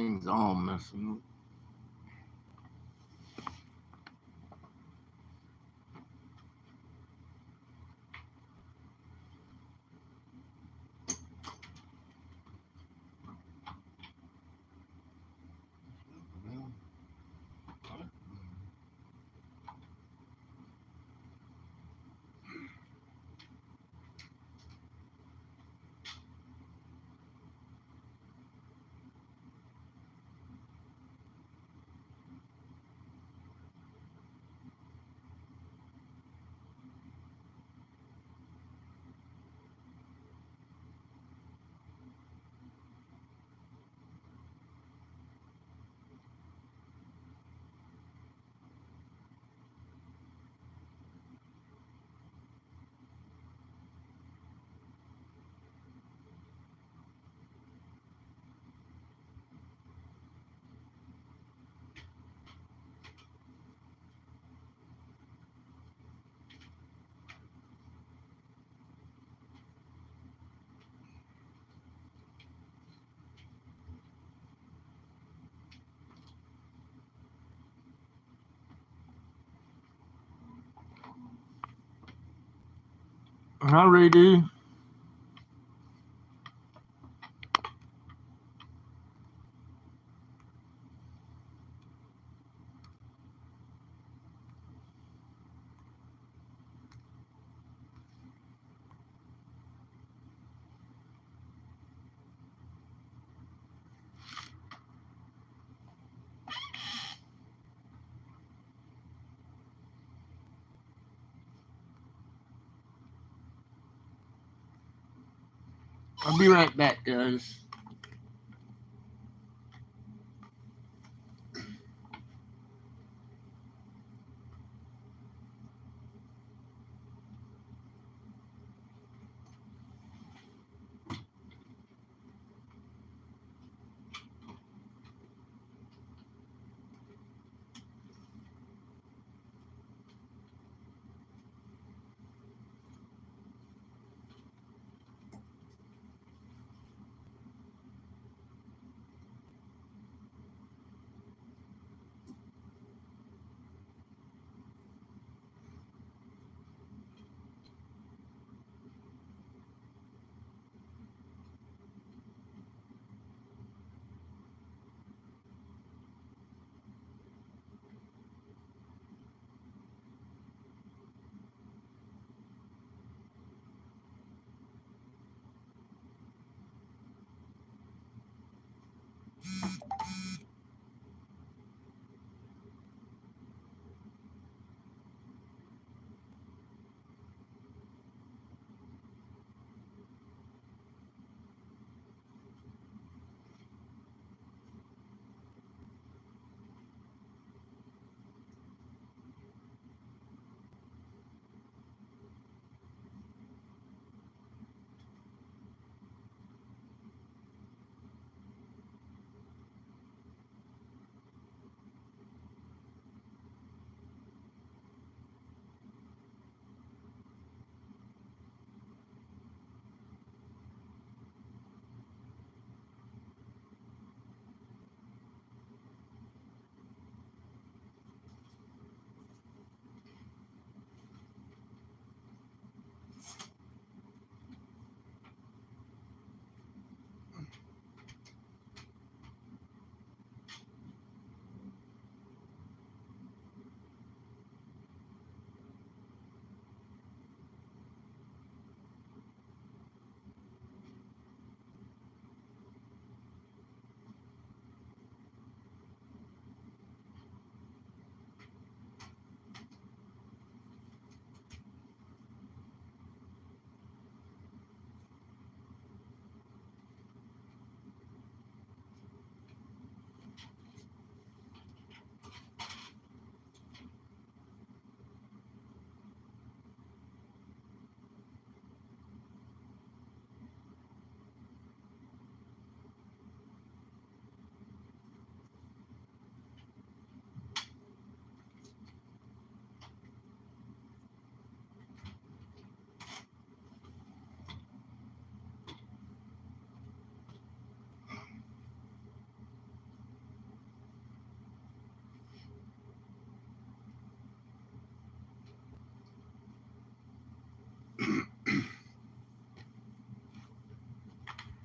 thing's all messing. Alrighty. I'll be right back, guys.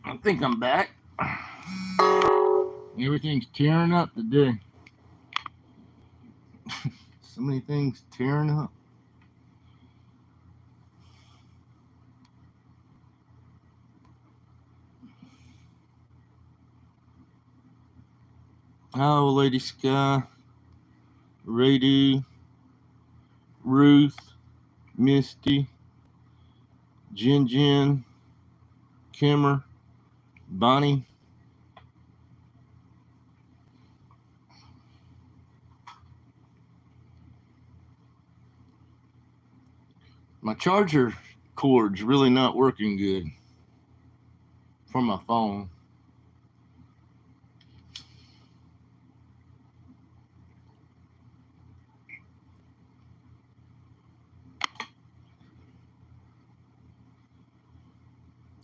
I think I'm back. Everything's tearing up today. So many things tearing up. Oh, Lady Sky, Rady, Ruth, Misty, Jin, Kimmer, Bonnie. My charger cord's really not working good for my phone.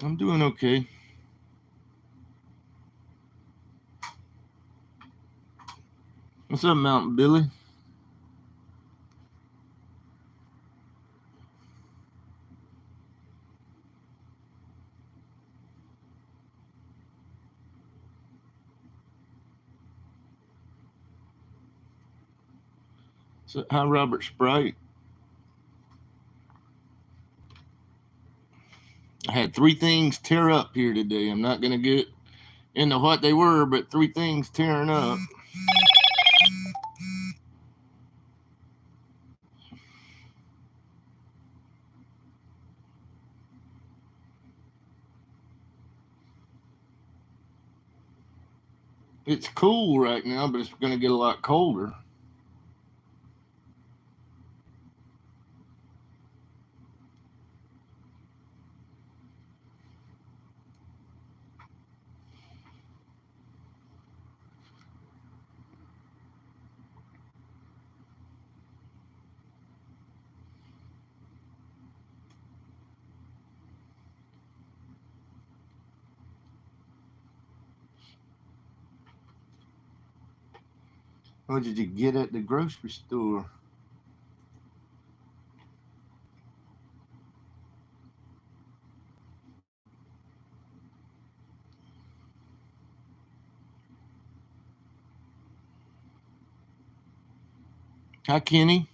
I'm doing okay. What's up, Mountain Billy? So, hi, Robert Sprite. I had 3 things tear up here today. I'm not going to get into what they were, but 3 things tearing up. It's cool right now, but it's going to get a lot colder. What did you get at the grocery store? Hi, Kenny.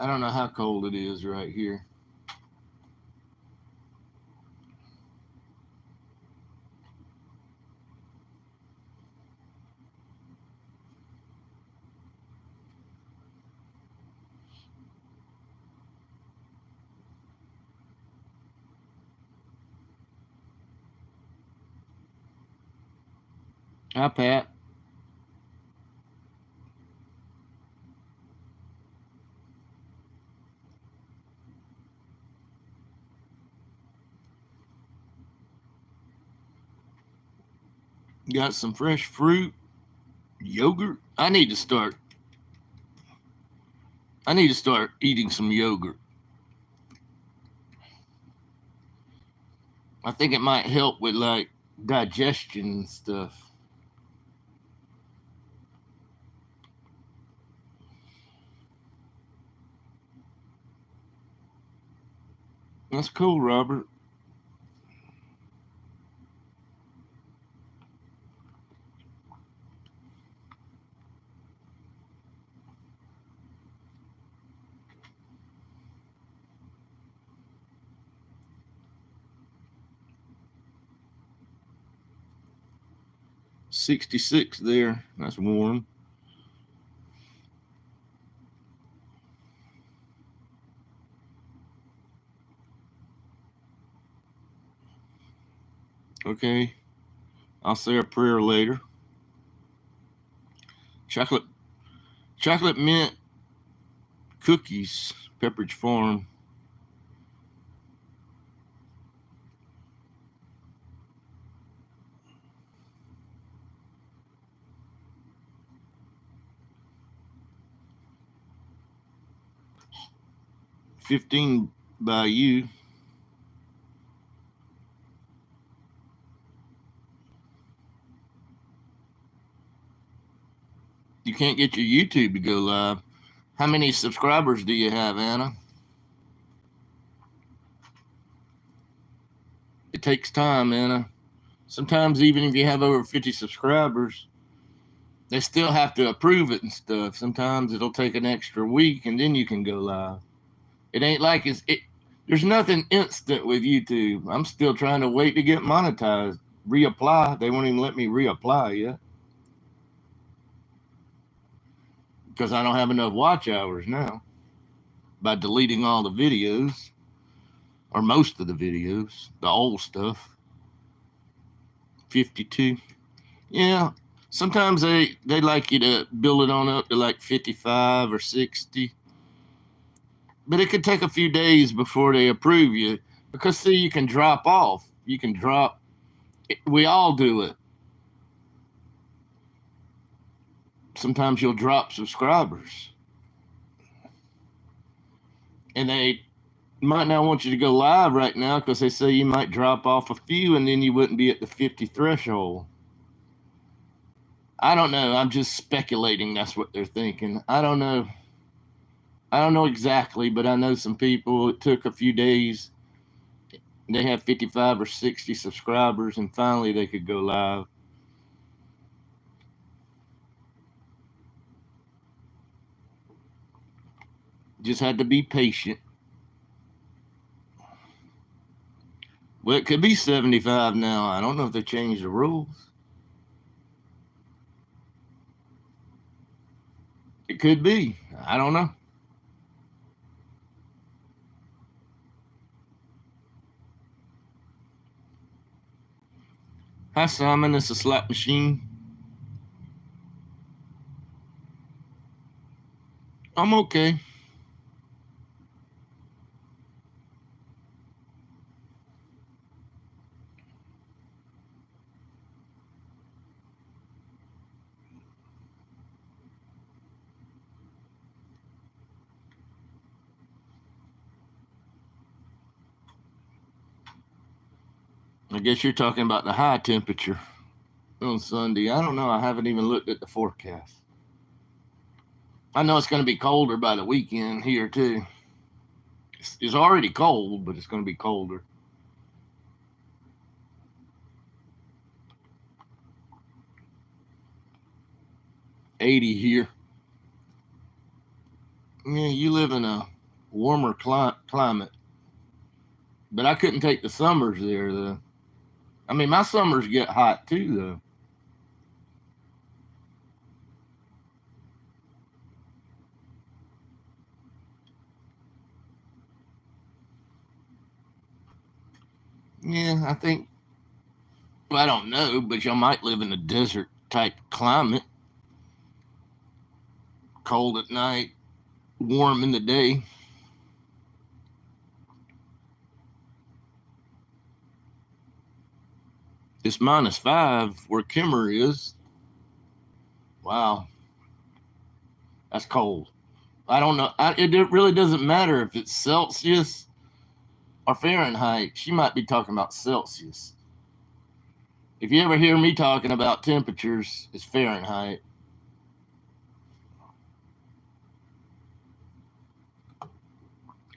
I don't know how cold it is right here. Hi, Pat. Got some fresh fruit, yogurt. I need to start eating some yogurt. I think it might help with like digestion and stuff. That's cool, Robert. $66 there. That's warm. Okay. I'll say a prayer later. Chocolate mint cookies, Pepperidge Farm. $15 by you. You can't get your YouTube to go live. How many subscribers do you have, Anna? It takes time, Anna. Sometimes even if you have over 50 subscribers, they still have to approve it and stuff. Sometimes it'll take an extra week and then you can go live. It ain't like there's nothing instant with YouTube. I'm still trying to wait to get monetized. Reapply. They won't even let me reapply yet. Because I don't have enough watch hours now. By deleting all the videos. Or most of the videos. The old stuff. 52. Yeah. Sometimes they like you to build it on up to like 55 or 60. But it could take a few days before they approve you. Because, see, you can drop off. You can drop. We all do it. Sometimes you'll drop subscribers. And they might not want you to go live right now because they say you might drop off a few and then you wouldn't be at the 50 threshold. I don't know. I'm just speculating that's what they're thinking. I don't know. I don't know exactly, but I know some people, it took a few days. They had 55 or 60 subscribers and finally they could go live. Just had to be patient. Well, it could be 75 now. I don't know if they changed the rules. It could be. I don't know. Hi, Simon. It's a slot machine. I'm okay. I guess you're talking about the high temperature on Sunday. I don't know. I haven't even looked at the forecast. I know it's going to be colder by the weekend here, too. It's already cold, but it's going to be colder. $80 here. Yeah, you live in a warmer climate. But I couldn't take the summers there, though. I mean, my summers get hot, too, though. Yeah, I think, well, I don't know, but y'all might live in a desert type climate. Cold at night, warm in the day. It's -5 where Kimmer is. Wow. That's cold. I don't know. It really doesn't matter if it's Celsius or Fahrenheit. She might be talking about Celsius. If you ever hear me talking about temperatures, it's Fahrenheit.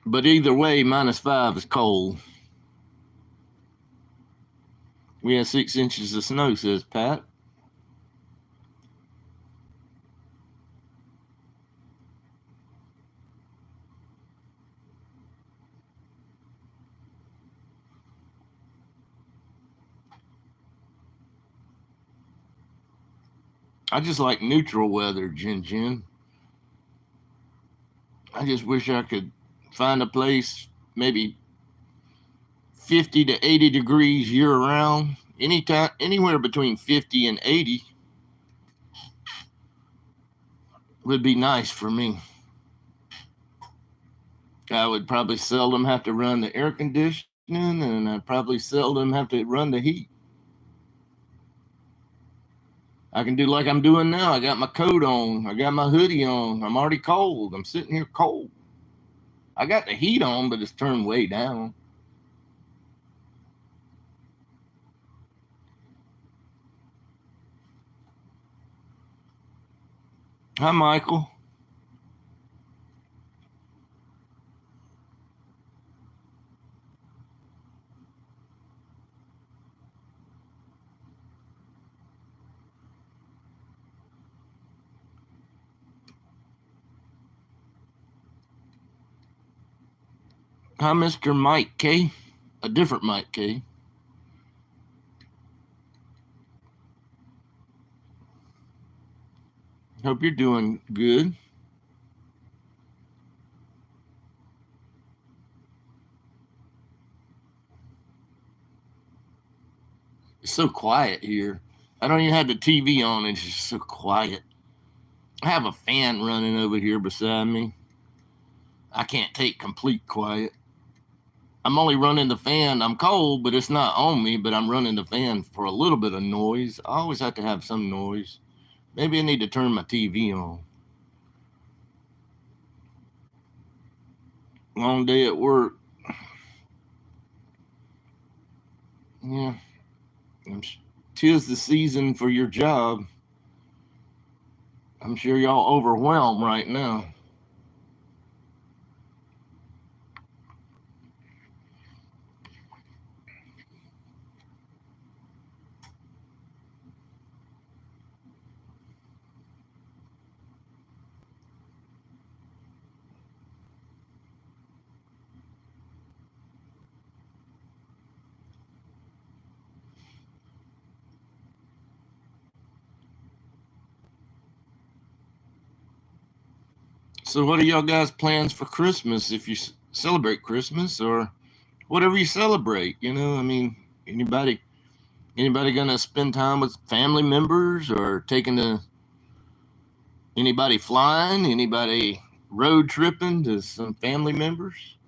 But either way, -5 is cold. We had 6 inches of snow, says Pat. I just like neutral weather, Jin. I just wish I could find a place maybe 50 to 80 degrees year round. anytime, anywhere between 50 and 80 would be nice for me. I would probably seldom have to run the air conditioning, and I'd probably seldom have to run the heat. I can do like I'm doing now. I got my coat on. I got my hoodie on. I'm already cold. I'm sitting here cold. I got the heat on, but it's turned way down. Hi, Michael. Hi, Mr. Mike K. A different Mike K. Hope you're doing good. It's so quiet here. I don't even have the TV on. It's just so quiet. I have a fan running over here beside me. I can't take complete quiet. I'm only running the fan. I'm cold, but it's not on me, but I'm running the fan for a little bit of noise. I always have to have some noise. Maybe I need to turn my TV on. Long day at work. Yeah. 'Tis the season for your job. I'm sure y'all overwhelmed right now. So, what are y'all guys' plans for Christmas if you celebrate Christmas or whatever you celebrate? You know, I mean, anybody gonna spend time with family members or taking anybody flying? Anybody road tripping to some family members?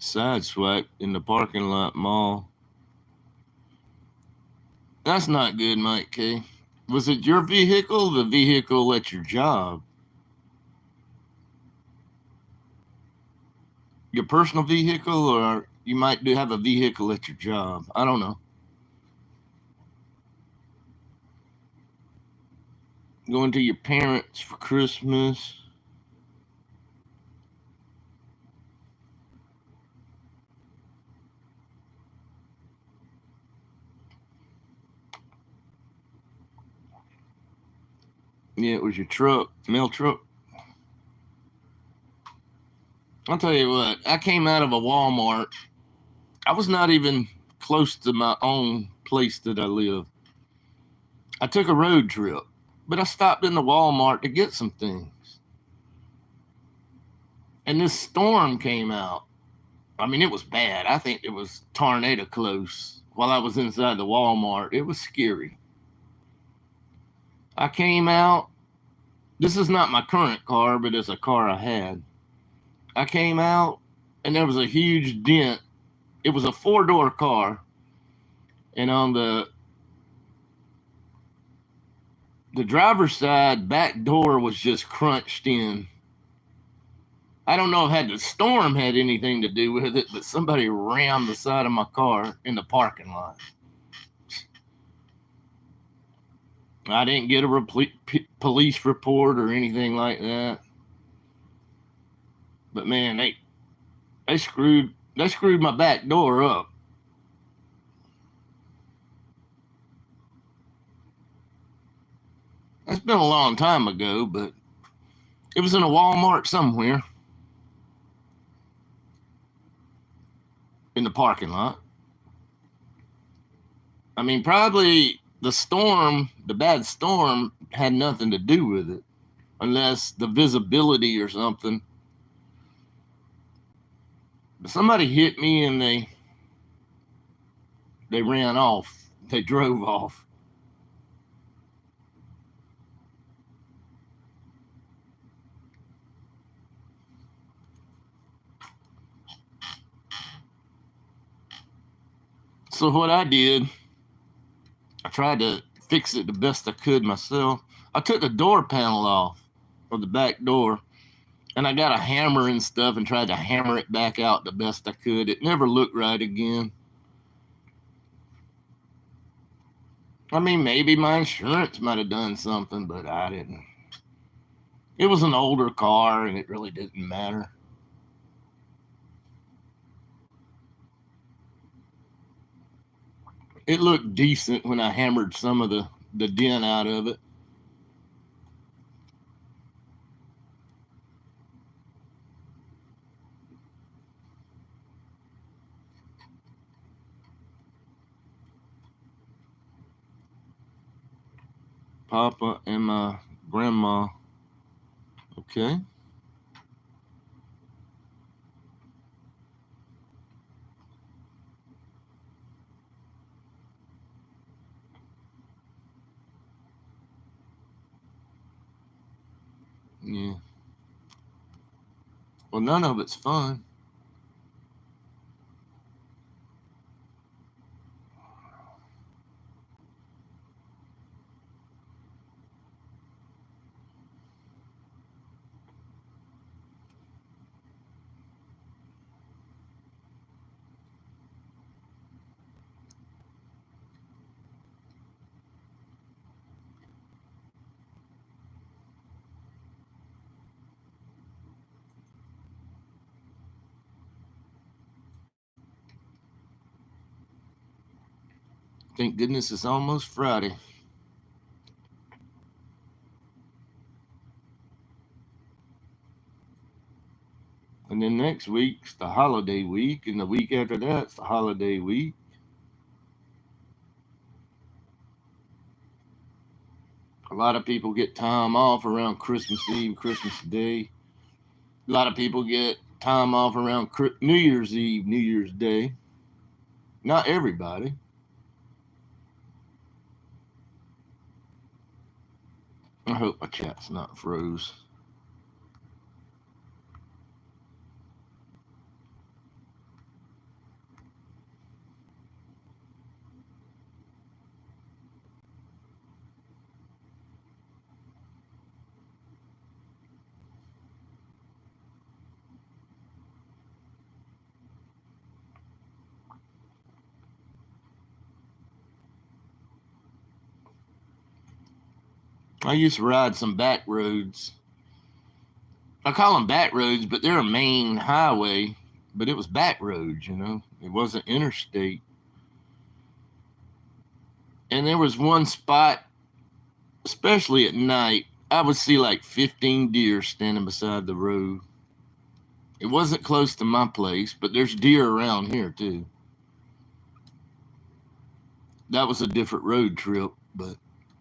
Sideswipe in the parking lot mall. That's not good, Mike K. Was it your vehicle, the vehicle at your job? Your personal vehicle, or you might do have a vehicle at your job? I don't know. Going to your parents for Christmas. Yeah, it was your truck, mail truck. I'll tell you what, I came out of a Walmart. I was not even close to my own place that I live. I took a road trip, but I stopped in the Walmart to get some things. And this storm came out. I mean, it was bad. I think it was tornado close while I was inside the Walmart. It was scary. I came out. This is not my current car, but it's a car I had. I came out, and there was a huge dent. It was a four-door car, and on the driver's side back door was just crunched in. I don't know if the storm had anything to do with it, but somebody rammed the side of my car in the parking lot. I didn't get a police report or anything like that. But man, they screwed my back door up. That's been a long time ago, but it was in a Walmart somewhere in the parking lot. I mean, probably the bad storm, had nothing to do with it. unless the visibility or something. But somebody hit me and they ran off. They drove off. So what I did, I tried to fix it the best I could myself. I took the door panel off of the back door, and I got a hammer and stuff and tried to hammer it back out the best I could. It never looked right again. I mean, maybe my insurance might have done something, but I didn't. It was an older car, and it really didn't matter. It looked decent when I hammered some of the dent out of it. Papa and my grandma. Okay. Yeah. Well, none of it's fun. Thank goodness it's almost Friday. And then next week's the holiday week, and the week after that's the holiday week. A lot of people get time off around Christmas Eve, Christmas Day. A lot of people get time off around New Year's Eve, New Year's Day. Not everybody. I hope my chat's not froze. I used to ride some back roads. I call them back roads, but they're a main highway, but it was back roads, you know. It wasn't interstate. And there was one spot, especially at night, I would see like 15 deer standing beside the road. It wasn't close to my place, but there's deer around here too. That was a different road trip, but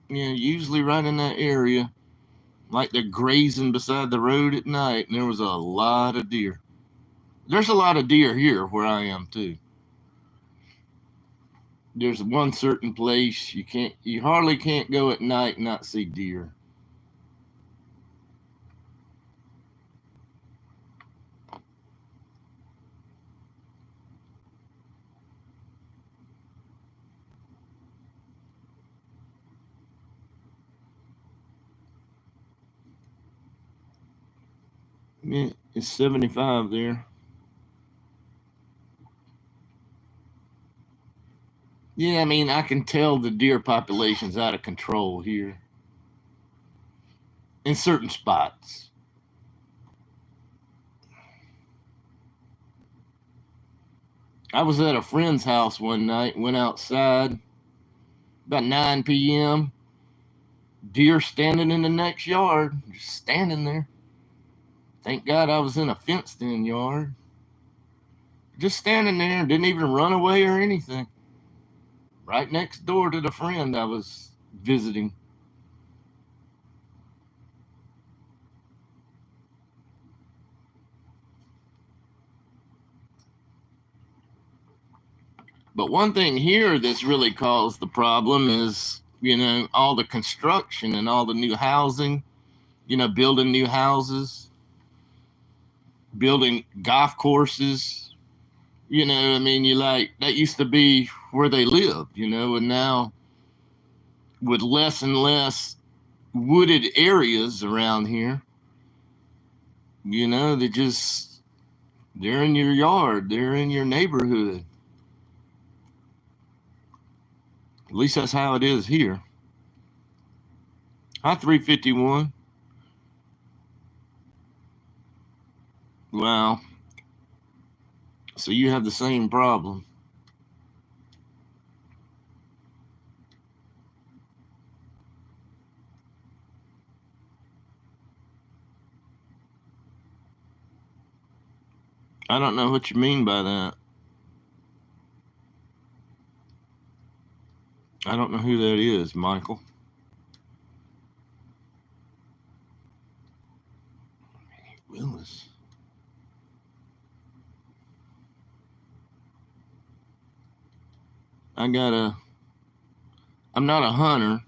yeah, usually right in that area, like they're grazing beside the road at night, and there was a lot of deer. There's a lot of deer here where I am too. There's one certain place you hardly can't go at night and not see deer. Yeah, it's 75 there. Yeah, I mean, I can tell the deer population's out of control here in certain spots. I was at a friend's house one night, went outside about 9 p.m. Deer standing in the next yard, just standing there. Thank God I was in a fenced in yard. Just standing there, didn't even run away or anything. Right next door to the friend I was visiting. But one thing here that's really caused the problem is, all the construction and all the new housing, building new houses, building golf courses. I mean, that used to be where they lived, and now with less and less wooded areas around here, they're in your yard, they're in your neighborhood. At least that's how it is here. Hi, 351. Wow. So you have the same problem. I don't know what you mean by that. I don't know who that is, Michael. Willis. I'm not a hunter.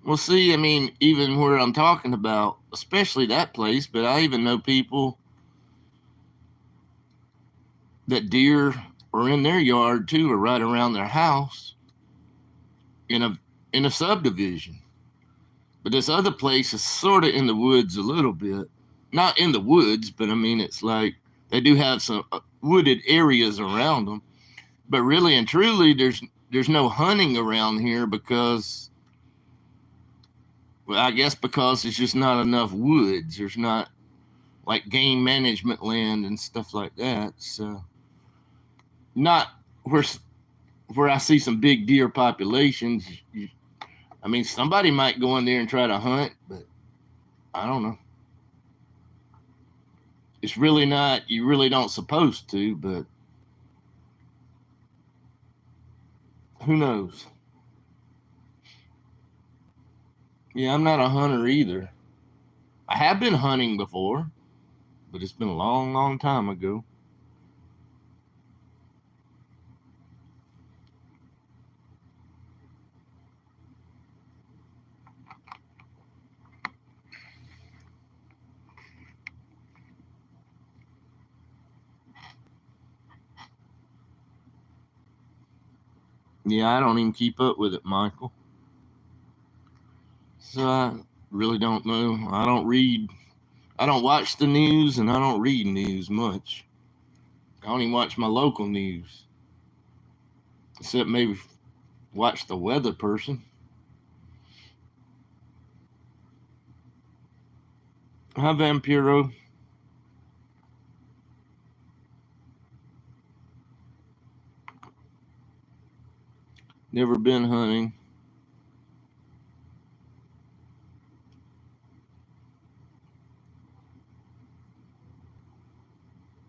Well, see, I mean, even where I'm talking about, especially that place, but I even know people that deer are in their yard too, or right around their house in a subdivision. But this other place is sort of in the woods a little bit. Not in the woods, but I mean, it's like they do have some wooded areas around them. But really and truly, there's no hunting around here because, well, I guess because there's just not enough woods. There's not like game management land and stuff like that. So not where I see some big deer populations. I mean, somebody might go in there and try to hunt, but I don't know. It's really not, you really don't supposed to, but who knows? Yeah, I'm not a hunter either. I have been hunting before, but it's been a long, long time ago. Yeah, I don't even keep up with it, Michael. So I really don't know. I don't watch the news, and I don't read news much. I don't even watch my local news, except maybe watch the weather person. Hi, Vampiro. Never been hunting.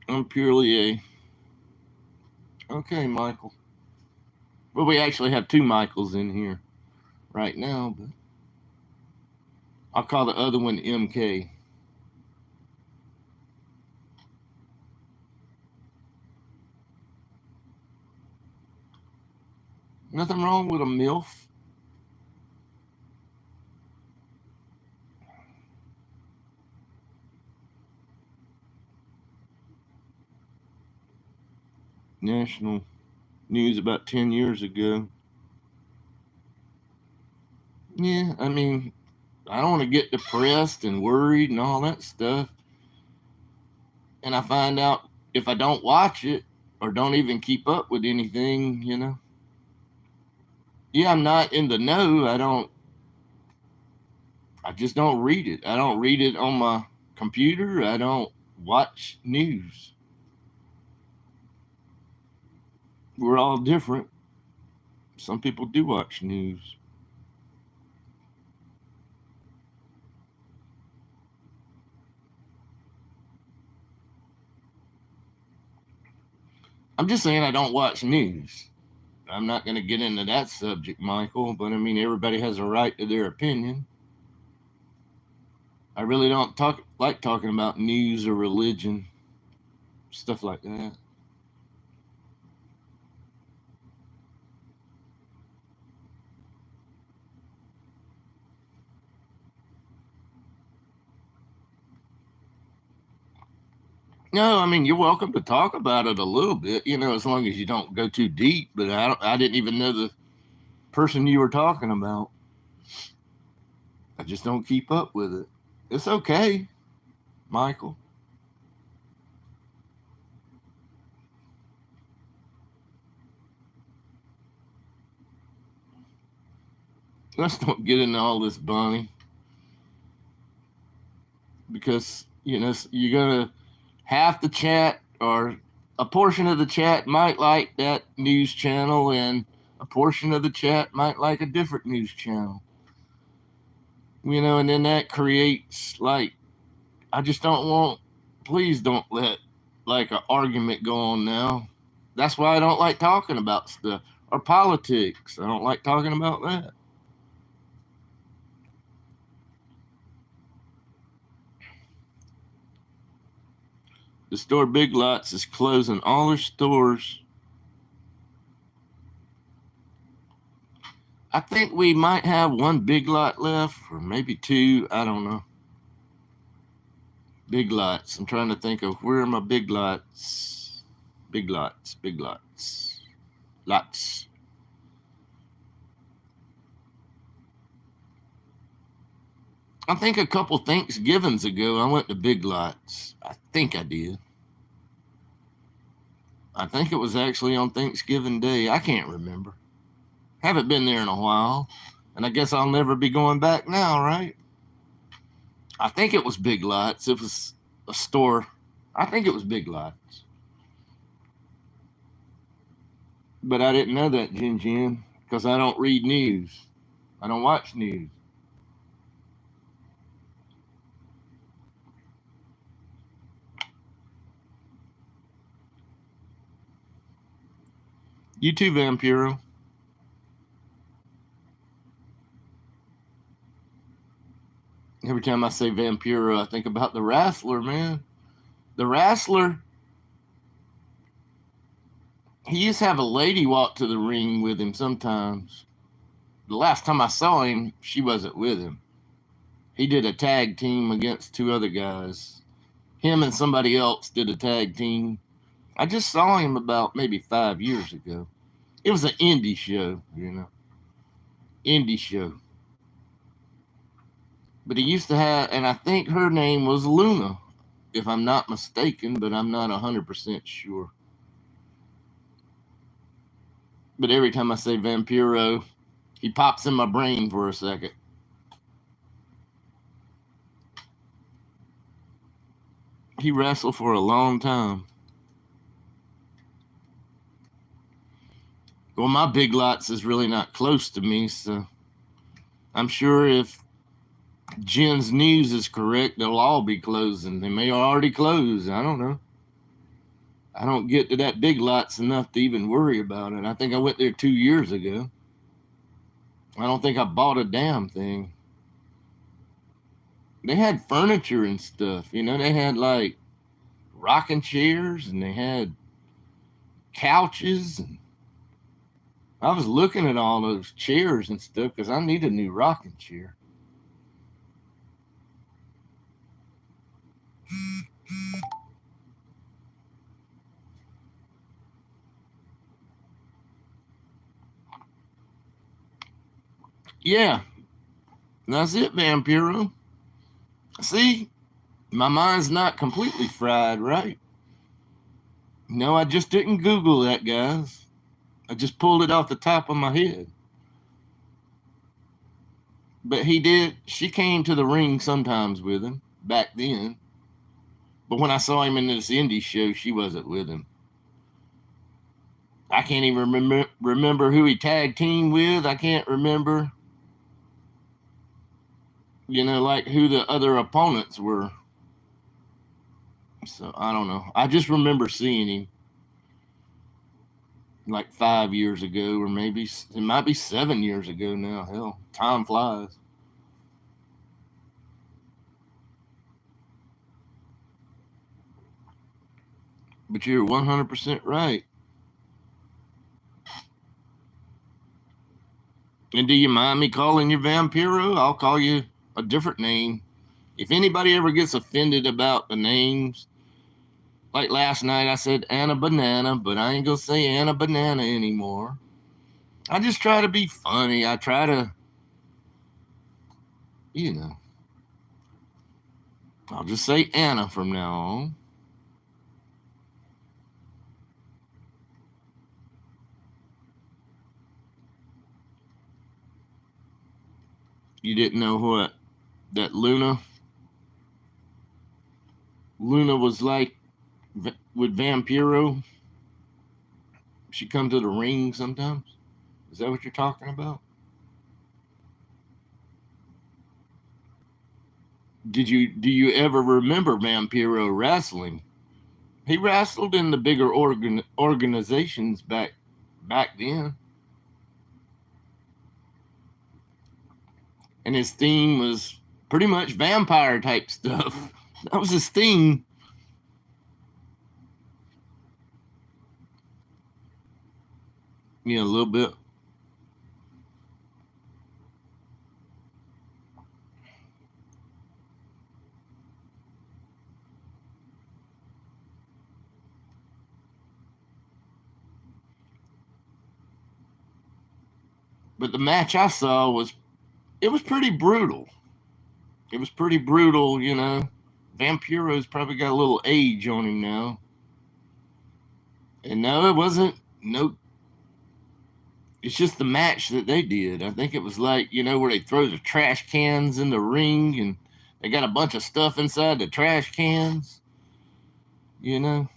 I'm purely a. Okay, Michael. Well, we actually have two Michaels in here right now, but I'll call the other one MK. Nothing wrong with a MILF. National news about 10 years ago. Yeah, I mean, I don't want to get depressed and worried and all that stuff. And I find out if I don't watch it or don't even keep up with anything. Yeah, I'm not in the know. I just don't read it. I don't read it on my computer. I don't watch news. We're all different. Some people do watch news. I'm just saying I don't watch news. I'm not going to get into that subject, Michael, but I mean, everybody has a right to their opinion. I really don't like talking about news or religion, stuff like that. No, I mean you're welcome to talk about it a little bit, as long as you don't go too deep. But I didn't even know the person you were talking about. I just don't keep up with it. It's okay, Michael. Let's don't get into all this, Bonnie, because you're gonna half the chat or a portion of the chat might like that news channel, and a portion of the chat might like a different news channel. And then that creates like I just don't want. Please don't let like an argument go on now. That's why I don't like talking about stuff or politics. I don't like talking about that. The store Big Lots is closing all their stores. I think we might have one Big Lot left, or maybe two. I don't know. Big Lots. I'm trying to think of where are my Big Lots. Big Lots. Big Lots. Lots. I think a couple Thanksgivings ago I went to Big Lots. I think I did. I think it was actually on Thanksgiving Day. I can't remember. Haven't been there in a while. And I guess I'll never be going back now, right? I think it was Big Lots. It was a store. I think it was Big Lots. But I didn't know that, Jin Jin, because I don't read news. I don't watch news. You too, Vampiro. Every time I say Vampiro, I think about the Wrestler, man. The Wrestler, he used to have a lady walk to the ring with him sometimes. The last time I saw him, she wasn't with him. He did a tag team against two other guys. Him and somebody else did a tag team. I just saw him about maybe 5 years ago. It was an indie show. Indie show. But he used to have, and I think her name was Luna, if I'm not mistaken, but I'm not 100% sure. But every time I say Vampiro, he pops in my brain for a second. He wrestled for a long time. Well, my Big Lots is really not close to me, so I'm sure if Jen's news is correct, they'll all be closing. They may already close. I don't know. I don't get to that Big Lots enough to even worry about it. I think I went there 2 years ago. I don't think I bought a damn thing. They had furniture and stuff. They had like rocking chairs and they had couches. And I was looking at all those chairs and stuff because I need a new rocking chair. Yeah, that's it, Vampiro. See, my mind's not completely fried, right? No, I just didn't Google that, guys. I just pulled it off the top of my head. But he did. She came to the ring sometimes with him back then. But when I saw him in this indie show, she wasn't with him. I can't even remember who he tag teamed with. I can't remember, like who the other opponents were. So I don't know. I just remember seeing him like 5 years ago, or maybe it might be 7 years ago now. Hell, time flies. But you're 100% right. And do you mind me calling you Vampiro? I'll call you a different name. If anybody ever gets offended about the names, like last night I said Anna Banana, but I ain't gonna say Anna Banana anymore. I just try to be funny. I try to, you know, I'll just say Anna from now on. You didn't know what that Luna was like with Vampiro. She come to the ring sometimes. Is that what you're talking about? Do you ever remember Vampiro wrestling? He wrestled in the bigger organizations back then, and his theme was pretty much vampire type stuff. That was his theme. A little bit. But the match I saw was pretty brutal. It was pretty brutal. Vampiro's probably got a little age on him now. And no, it wasn't. No, it's just the match that they did. I think it was like, where they throw the trash cans in the ring and they got a bunch of stuff inside the trash cans. You know,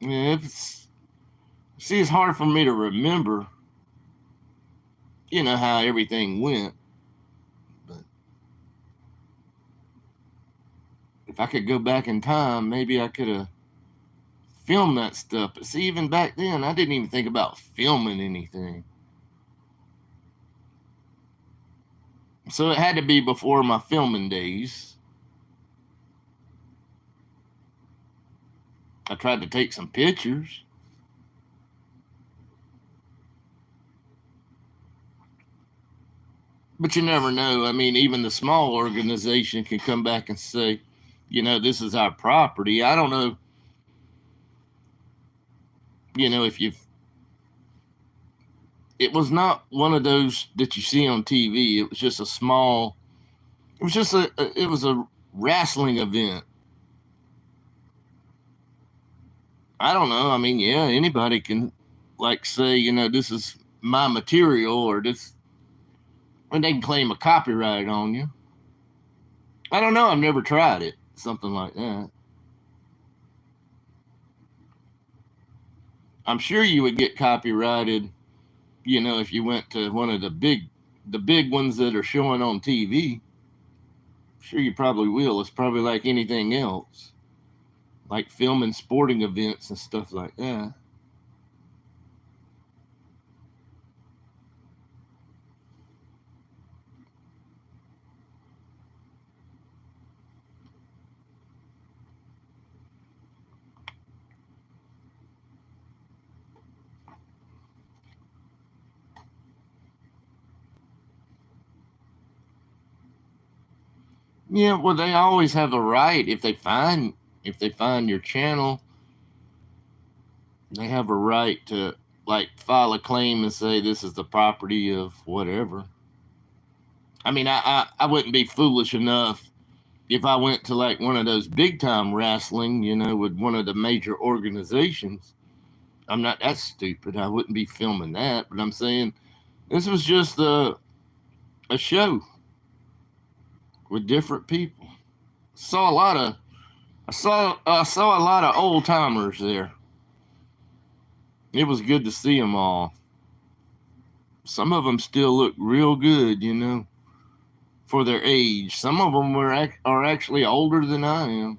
yeah, it's hard for me to remember, how everything went. But if I could go back in time, maybe I could have filmed that stuff. But see, even back then, I didn't even think about filming anything. So it had to be before my filming days. I tried to take some pictures. But you never know. I mean, even the small organization can come back and say, this is our property. I don't know, if you've. It was not one of those that you see on TV. It was just a small. It was just it was a wrestling event. I don't know. I mean, yeah, anybody can, like, say, this is my material or this, and they can claim a copyright on you. I don't know. I've never tried it. Something like that. I'm sure you would get copyrighted, if you went to one of the big ones that are showing on TV. Sure, you probably will. It's probably like anything else, like filming sporting events and stuff like that. Yeah, well, they always have the right if they find your channel, they have a right to, like, file a claim and say this is the property of whatever. I mean, I wouldn't be foolish enough if I went to like one of those big time wrestling, with one of the major organizations. I'm not that stupid. I wouldn't be filming that. But I'm saying this was just a show with different people. Saw a lot of I saw a lot of old timers there. It was good to see them all. Some of them still look real good, for their age. Some of them are actually older than I am.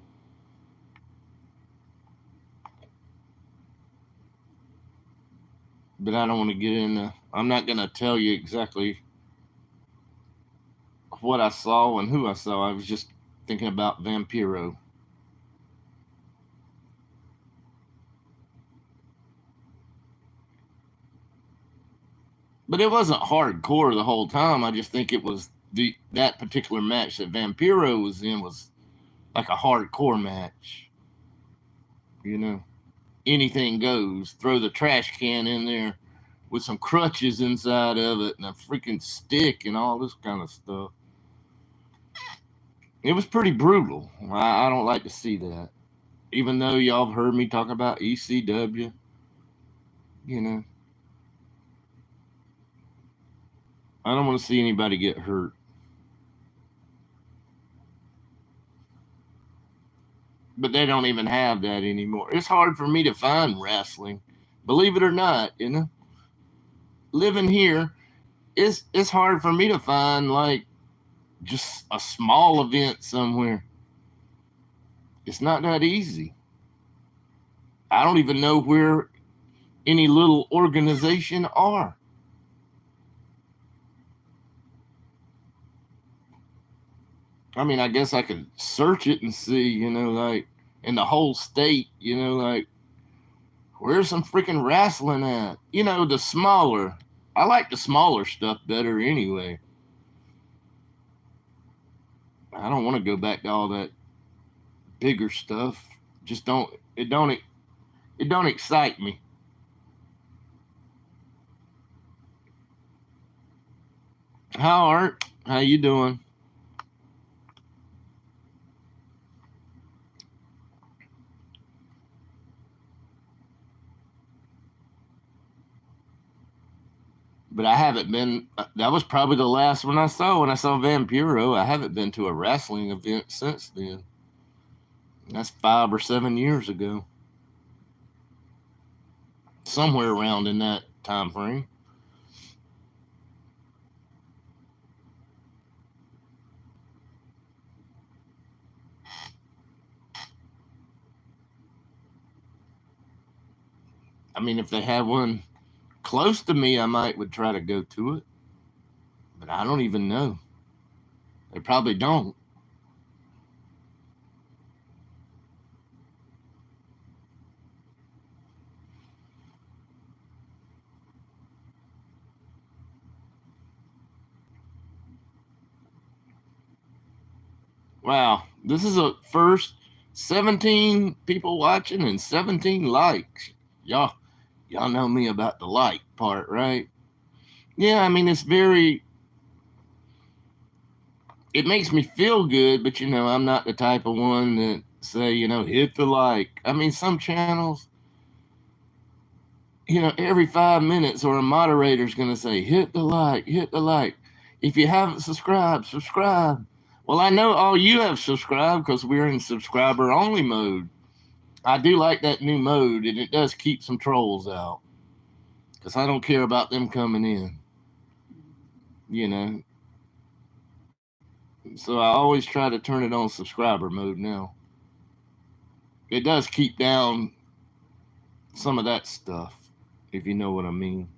But I don't want to get into. I'm not gonna tell you exactly what I saw and who I saw. I was just thinking about Vampiro. But it wasn't hardcore the whole time. I just think it was that particular match that Vampiro was in was like a hardcore match. You know, anything goes. Throw the trash can in there with some crutches inside of it and a freaking stick and all this kind of stuff. It was pretty brutal. I don't like to see that. Even though y'all have heard me talk about ECW, you know, I don't want to see anybody get hurt. But they don't even have that anymore. It's hard for me to find wrestling. Believe it or not, you know. Living here, it's hard for me to find like just a small event somewhere. It's not that easy. I don't even know where any little organization are. I mean, I guess I could search it and see, you know, like in the whole state, you know, like where's some freaking wrestling at? You know, the smaller. I like the smaller stuff better anyway. I don't want to go back to all that bigger stuff. Just don't it don't excite me. How Art? How you doing? But I haven't been. That was probably the last one I saw when I saw Vampiro. I haven't been to a wrestling event since then. That's 5 or 7 years ago, somewhere around in that time frame. I mean, if they had one close to me, I might would try to go to it. But I don't even know. They probably don't. Wow, this is a first 17 people watching and 17 likes. Y'all know me about the like part, right? Yeah, I mean it's very it makes me feel good, but you know, I'm not the type of one that say, you know, hit the like. I mean, some channels, you know, every 5 minutes or a moderator's gonna say, hit the like, hit the like. If you haven't subscribed, subscribe. Well, I know all you have subscribed because we're in subscriber only mode. I do like that new mode, and it does keep some trolls out because I don't care about them coming in. You know, so I always try to turn it on subscriber mode now. It does keep down some of that stuff, if you know what I mean.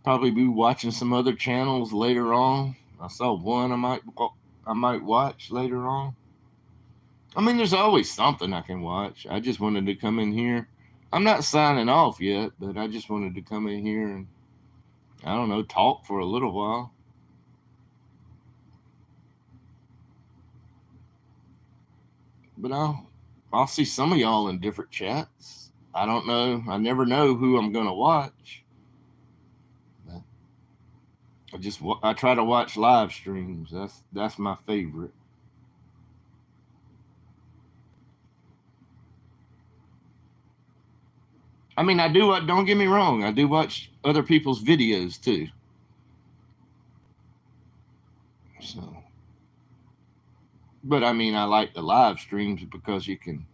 Probably be watching some other channels later on. I saw one I might watch later on. I mean, there's always something I can watch. I just wanted to come in here. I'm not signing off yet, but I just wanted to come in here and I don't know, talk for a little while. But I'll see some of y'all in different chats. I don't know. I never know who I'm gonna watch. I try to watch live streams. That's my favorite. I mean, I do. Don't get me wrong. I do watch other people's videos too. So, but I mean, I like the live streams because you can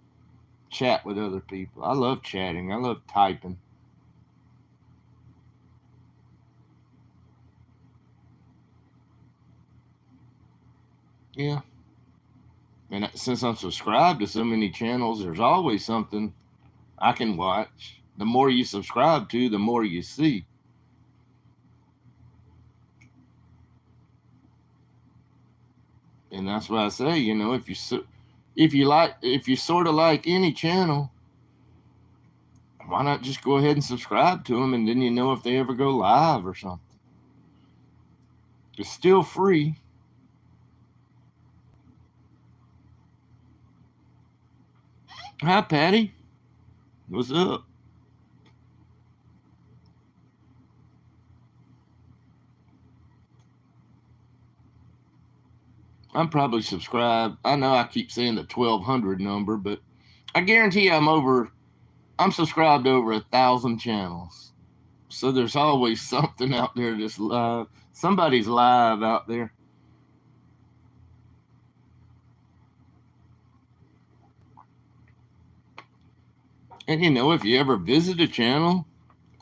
chat with other people. I love chatting. I love typing. Yeah. And since I'm subscribed to so many channels, there's always something I can watch. The more you subscribe to, the more you see. And that's why I say, if you sort of like any channel, why not just go ahead and subscribe to them, and then you know if they ever go live or something. It's still free. Hi, Patty. What's up? I'm probably subscribed. I know I keep saying the 1,200 number, but I guarantee I'm subscribed to over 1,000 channels. So there's always something out there that's live. Somebody's live out there. And if you ever visit a channel,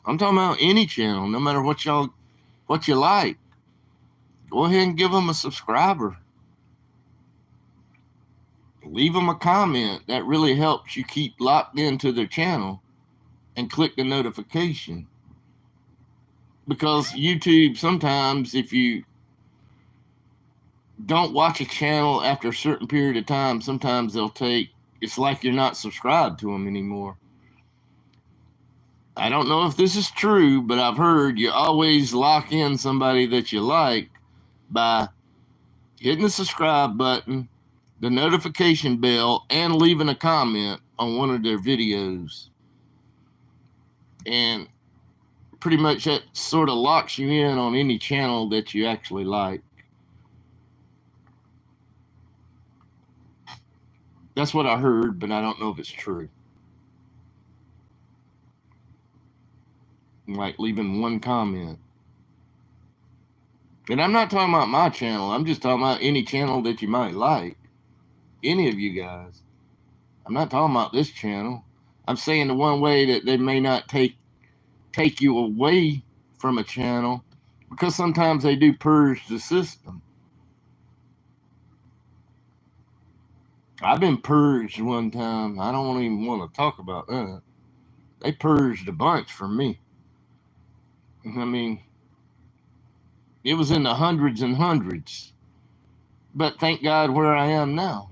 I'm talking about any channel, no matter what you like, go ahead and give them a subscriber. Leave them a comment. That really helps you keep locked into their channel, and click the notification. Because YouTube, sometimes if you don't watch a channel after a certain period of time, sometimes it's like you're not subscribed to them anymore. I don't know if this is true, but I've heard you always lock in somebody that you like by hitting the subscribe button, the notification bell, and leaving a comment on one of their videos. And pretty much that sort of locks you in on any channel that you actually like. That's what I heard, but I don't know if it's true. Like leaving one comment. And I'm not talking about my channel. I'm just talking about any channel that you might like. Any of you guys. I'm not talking about this channel. I'm saying the one way that they may not take you away from a channel, because sometimes they do purge the system. I've been purged one time. I don't even want to talk about that. They purged a bunch from me. I mean, it was in the hundreds and hundreds. But thank God where I am now.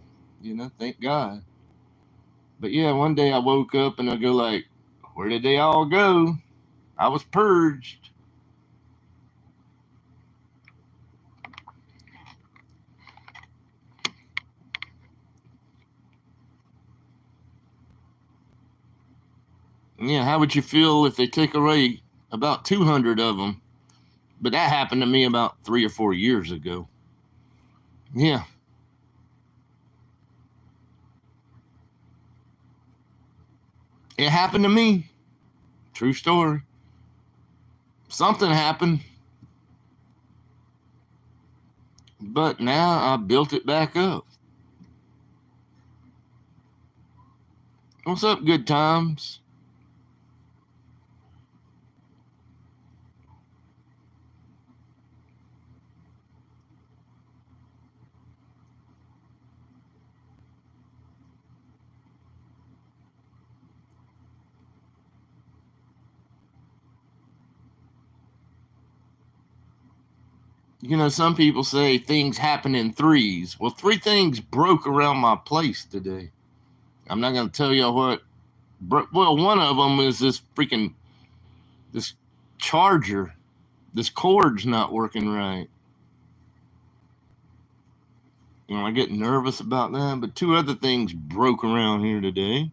Thank God. But yeah, one day I woke up and I go like, where did they all go? I was purged. Yeah, how would you feel if they took away about 200 of them? But that happened to me about 3 or 4 years ago. Yeah. It happened to me. True story. Something happened. But now I built it back up. What's up, good times? Some people say things happen in threes. Well, 3 things broke around my place today. I'm not going to tell you what. Well, one of them is this charger. This cord's not working right. I get nervous about that. But 2 other things broke around here today.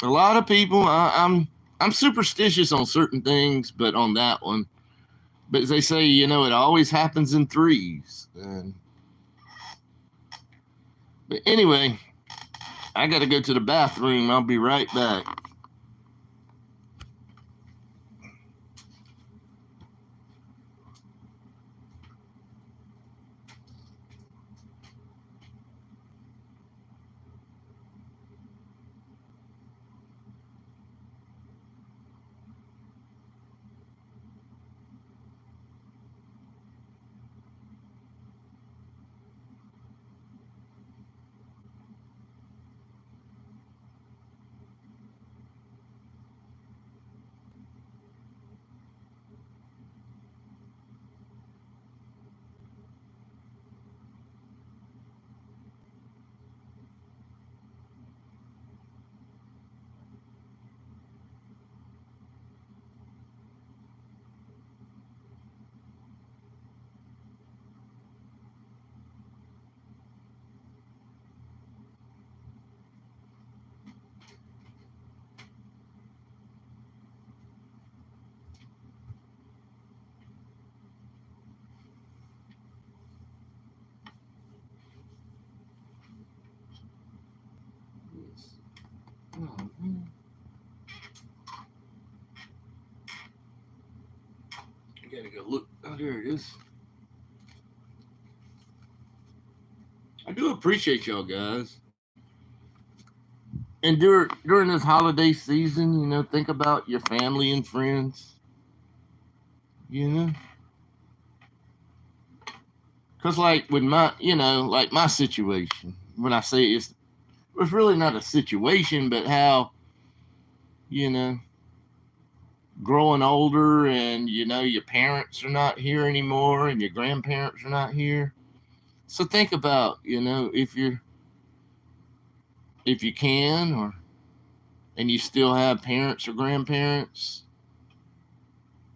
A lot of people, I'm superstitious on certain things, but on that one. But they say, it always happens in threes. But anyway, I got to go to the bathroom. I'll be right back. gotta go look. Oh, there it is. I do appreciate y'all guys. And during this holiday season, think about your family and friends. You know, because like with like my situation, when I say it's really not a situation, but how you know growing older and your parents are not here anymore and your grandparents are not here. So think about if you can or and you still have parents or grandparents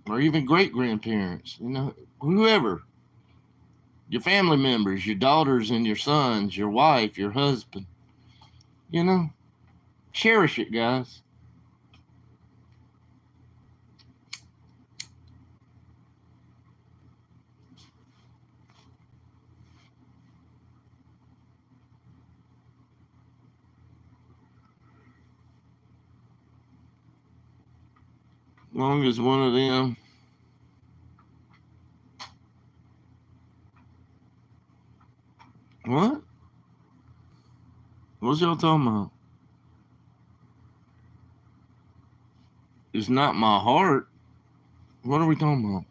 or even great grandparents, whoever, your family members, your daughters and your sons, your wife, your husband, you know, cherish it, guys. As long as one of them what? What's y'all talking about? It's not my heart. What are we talking about?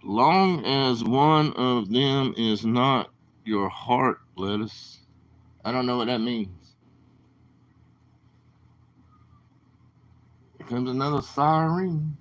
Long as one of them is not your heart, lettuce. I don't know what that means. Here comes another siren.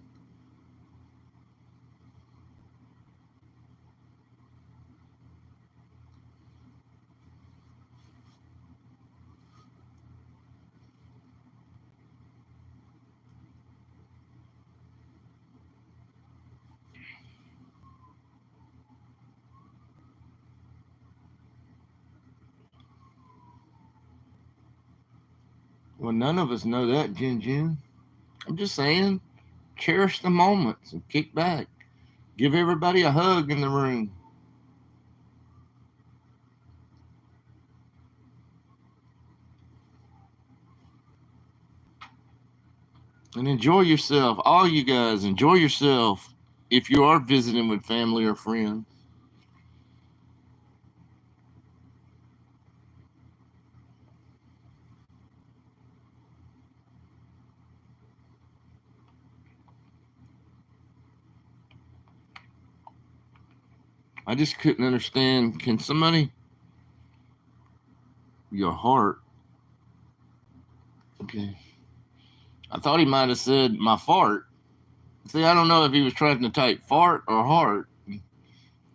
Well, none of us know that, Jin Jin. I'm just saying, cherish the moments and kick back. Give everybody a hug in the room. And enjoy yourself. All you guys, enjoy yourself if you are visiting with family or friends. I just couldn't understand. Can somebody, your heart, okay. I thought he might have said my fart. See, I don't know if he was trying to type fart or heart.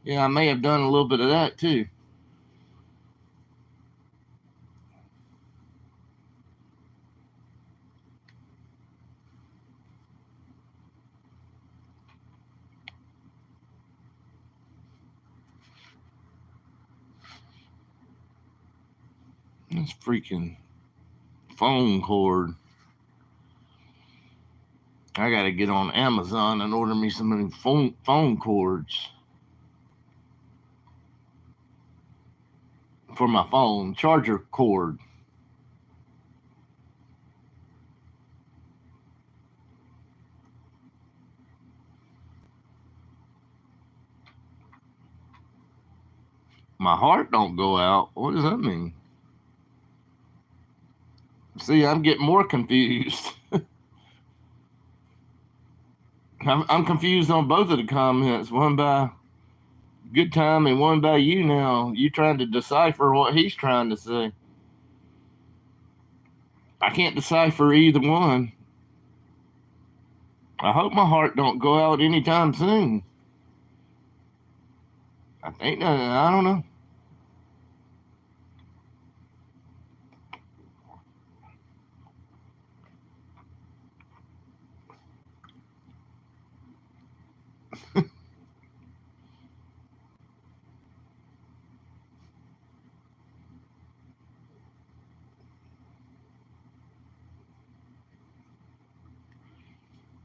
Yeah, I may have done a little bit of that too. This freaking phone cord. I gotta get on Amazon and order me some new phone cords for my phone, charger cord. My heart don't go out. What does that mean? See, I'm getting more confused. I'm confused on both of the comments. One by Good Time and one by you now. You trying to decipher what he's trying to say. I can't decipher either one. I hope my heart don't go out anytime soon. I think I don't know.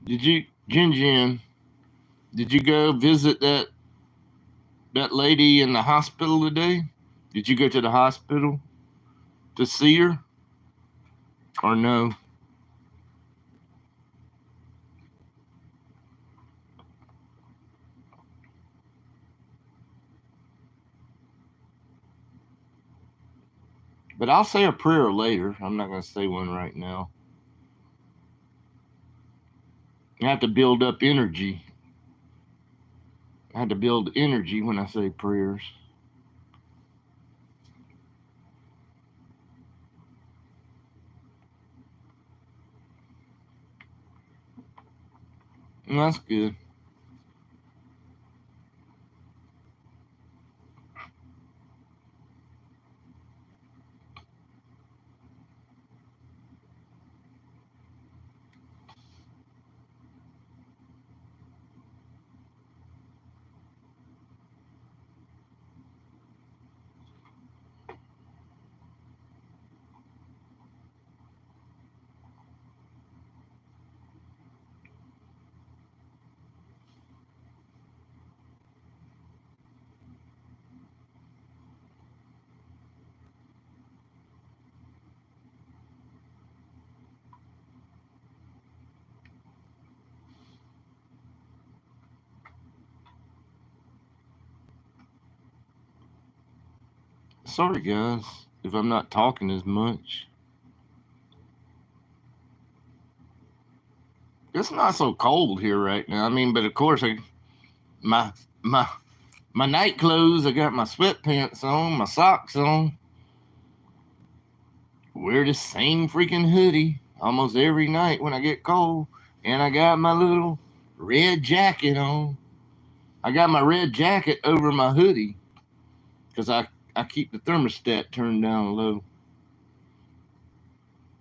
Did you, Jin Jin? Did you go visit that lady in the hospital today? Did you go to the hospital to see her? or no. But I'll say a prayer later. I'm not going to say one right now. I have to build up energy. I have to build energy when I say prayers. And that's good. Sorry, guys, if I'm not talking as much. It's not so cold here right now. I mean, but of course, my my my night clothes. I got my sweatpants on, my socks on. Wear the same freaking hoodie almost every night when I get cold, and I got my little red jacket on. I got my red jacket over my hoodie because I keep the thermostat turned down low.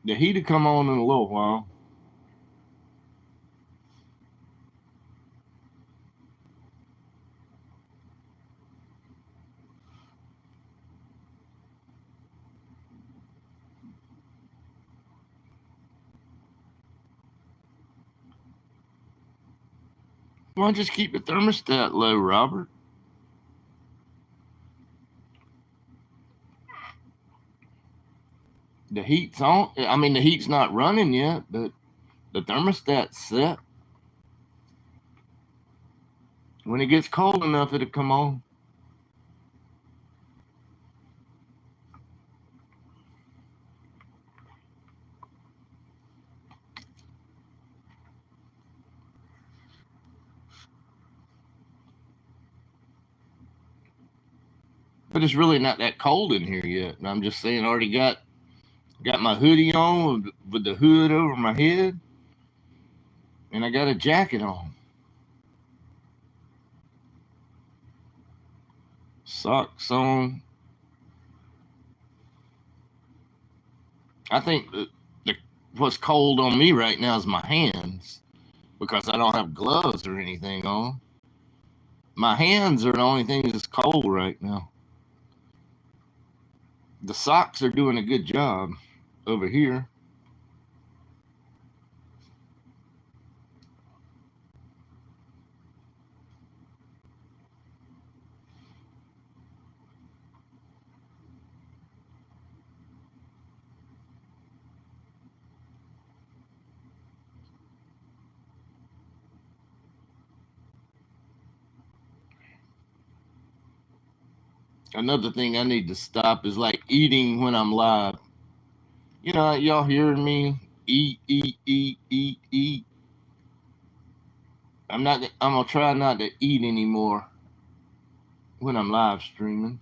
The heat'll come on in a little while. Why don't you just keep the thermostat low, Robert? The heat's on. I mean, the heat's not running yet, but the thermostat's set. When it gets cold enough, it'll come on. But it's really not that cold in here yet. And I'm just saying, I already got my hoodie on with the hood over my head, and I got a jacket on. Socks on. I think what's cold on me right now is my hands because I don't have gloves or anything on. My hands are the only thing that's cold right now. The socks are doing a good job over here. Another thing I need to stop is like eating when I'm live. You know, y'all hearing me eat, eat, eat, eat, eat. I'm not. I'm gonna try not to eat anymore when I'm live streaming.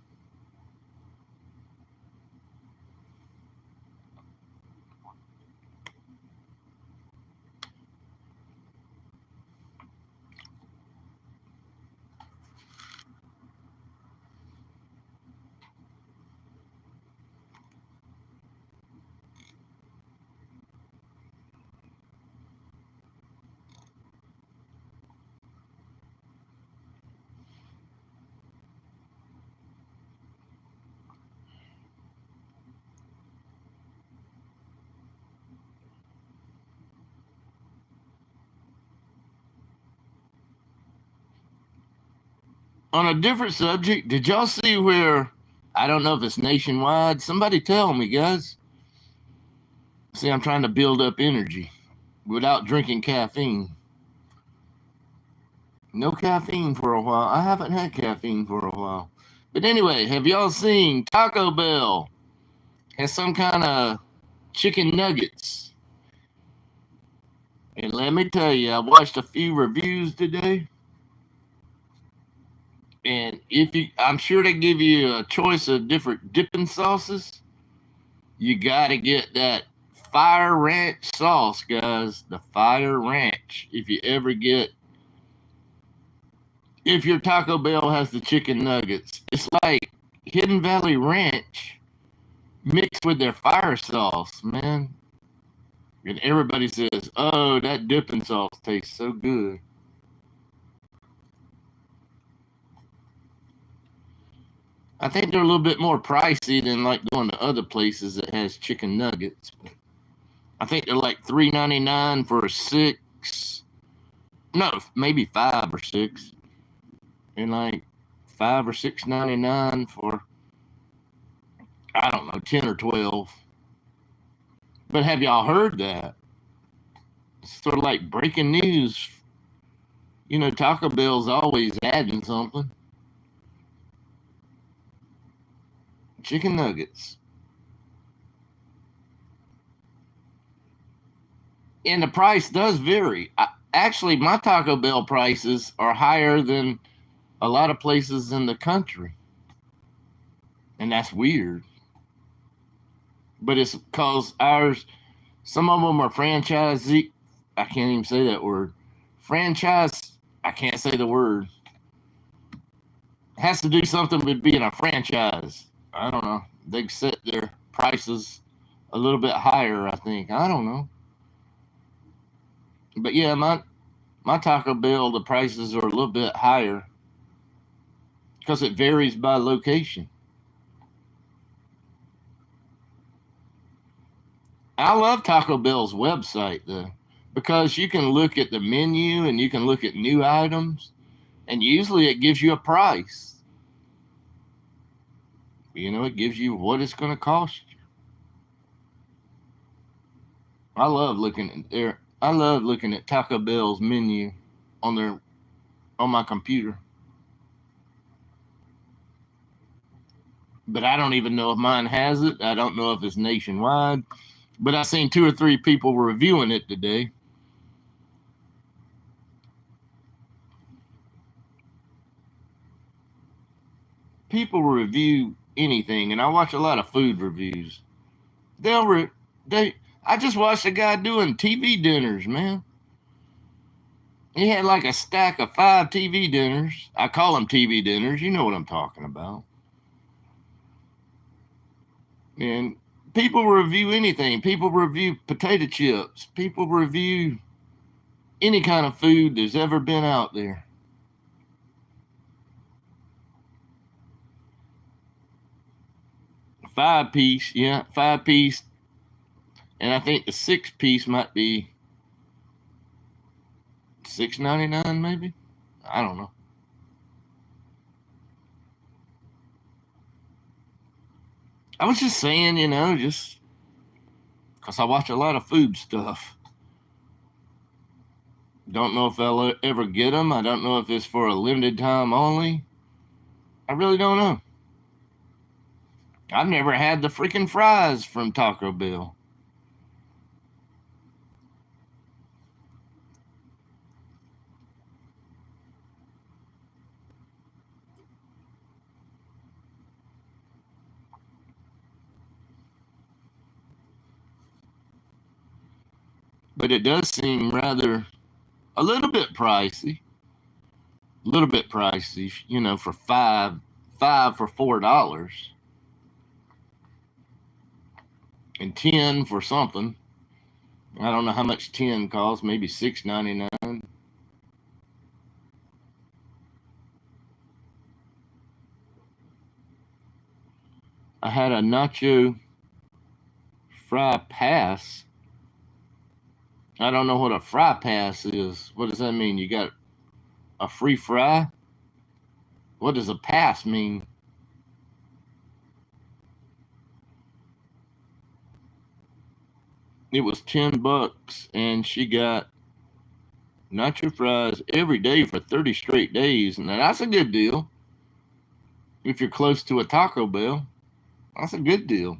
On a different subject, did y'all see where? I don't know if it's nationwide. Somebody tell me, guys. See, I'm trying to build up energy without drinking caffeine. No caffeine for a while. I haven't had caffeine for a while. But anyway, have y'all seen Taco Bell has some kind of chicken nuggets? And let me tell you, I watched a few reviews today. And I'm sure they give you a choice of different dipping sauces. You got to get that Fire Ranch sauce, guys. The Fire Ranch. If your Taco Bell has the chicken nuggets, it's like Hidden Valley Ranch mixed with their fire sauce, man. And everybody says, "Oh, that dipping sauce tastes so good." I think they're a little bit more pricey than like going to other places that has chicken nuggets. I think they're like $3.99 for a six. No, maybe 5 or 6, and like 5 or 6.99 for, I don't know, 10 or 12. But have y'all heard that? It's sort of like breaking news. Taco Bell's always adding something. Chicken nuggets. And the price does vary. Actually, my Taco Bell prices are higher than a lot of places in the country. And that's weird. But it's because some of them are franchisee. I can't even say that word. Franchise, I can't say the word. It has to do something with being a franchise. I don't know. They set their prices a little bit higher, I think. I don't know. But yeah, my Taco Bell, the prices are a little bit higher because it varies by location. I love Taco Bell's website though, because you can look at the menu and you can look at new items, and usually it gives you a price. It gives you what it's going to cost you. I love looking at Taco Bell's menu on my computer. But I don't even know if mine has it. I don't know if it's nationwide. But I seen 2 or 3 people reviewing it today. People review anything, and I watch a lot of food reviews. I just watched a guy doing TV dinners, man. He had like a stack of 5 TV dinners. I call them TV dinners. You know what I'm talking about. And people review anything. People review potato chips. People review any kind of food that's ever been out there. Five-piece, yeah, 5-piece. And I think the 6-piece might be $6.99, maybe. I don't know. I was just saying, just because I watch a lot of food stuff. Don't know if I'll ever get them. I don't know if it's for a limited time only. I really don't know. I've never had the freaking fries from Taco Bell. But it does seem a little bit pricey. A little bit pricey, for five for $4, and 10 for something. I don't know how much 10 costs. Maybe $6.99. I had a nacho fry pass. I don't know what a fry pass is. What does that mean? You got a free fry? What does a pass mean? It was $10, and she got nacho fries every day for 30 straight days. Now that's a good deal. If you're close to a Taco Bell, that's a good deal.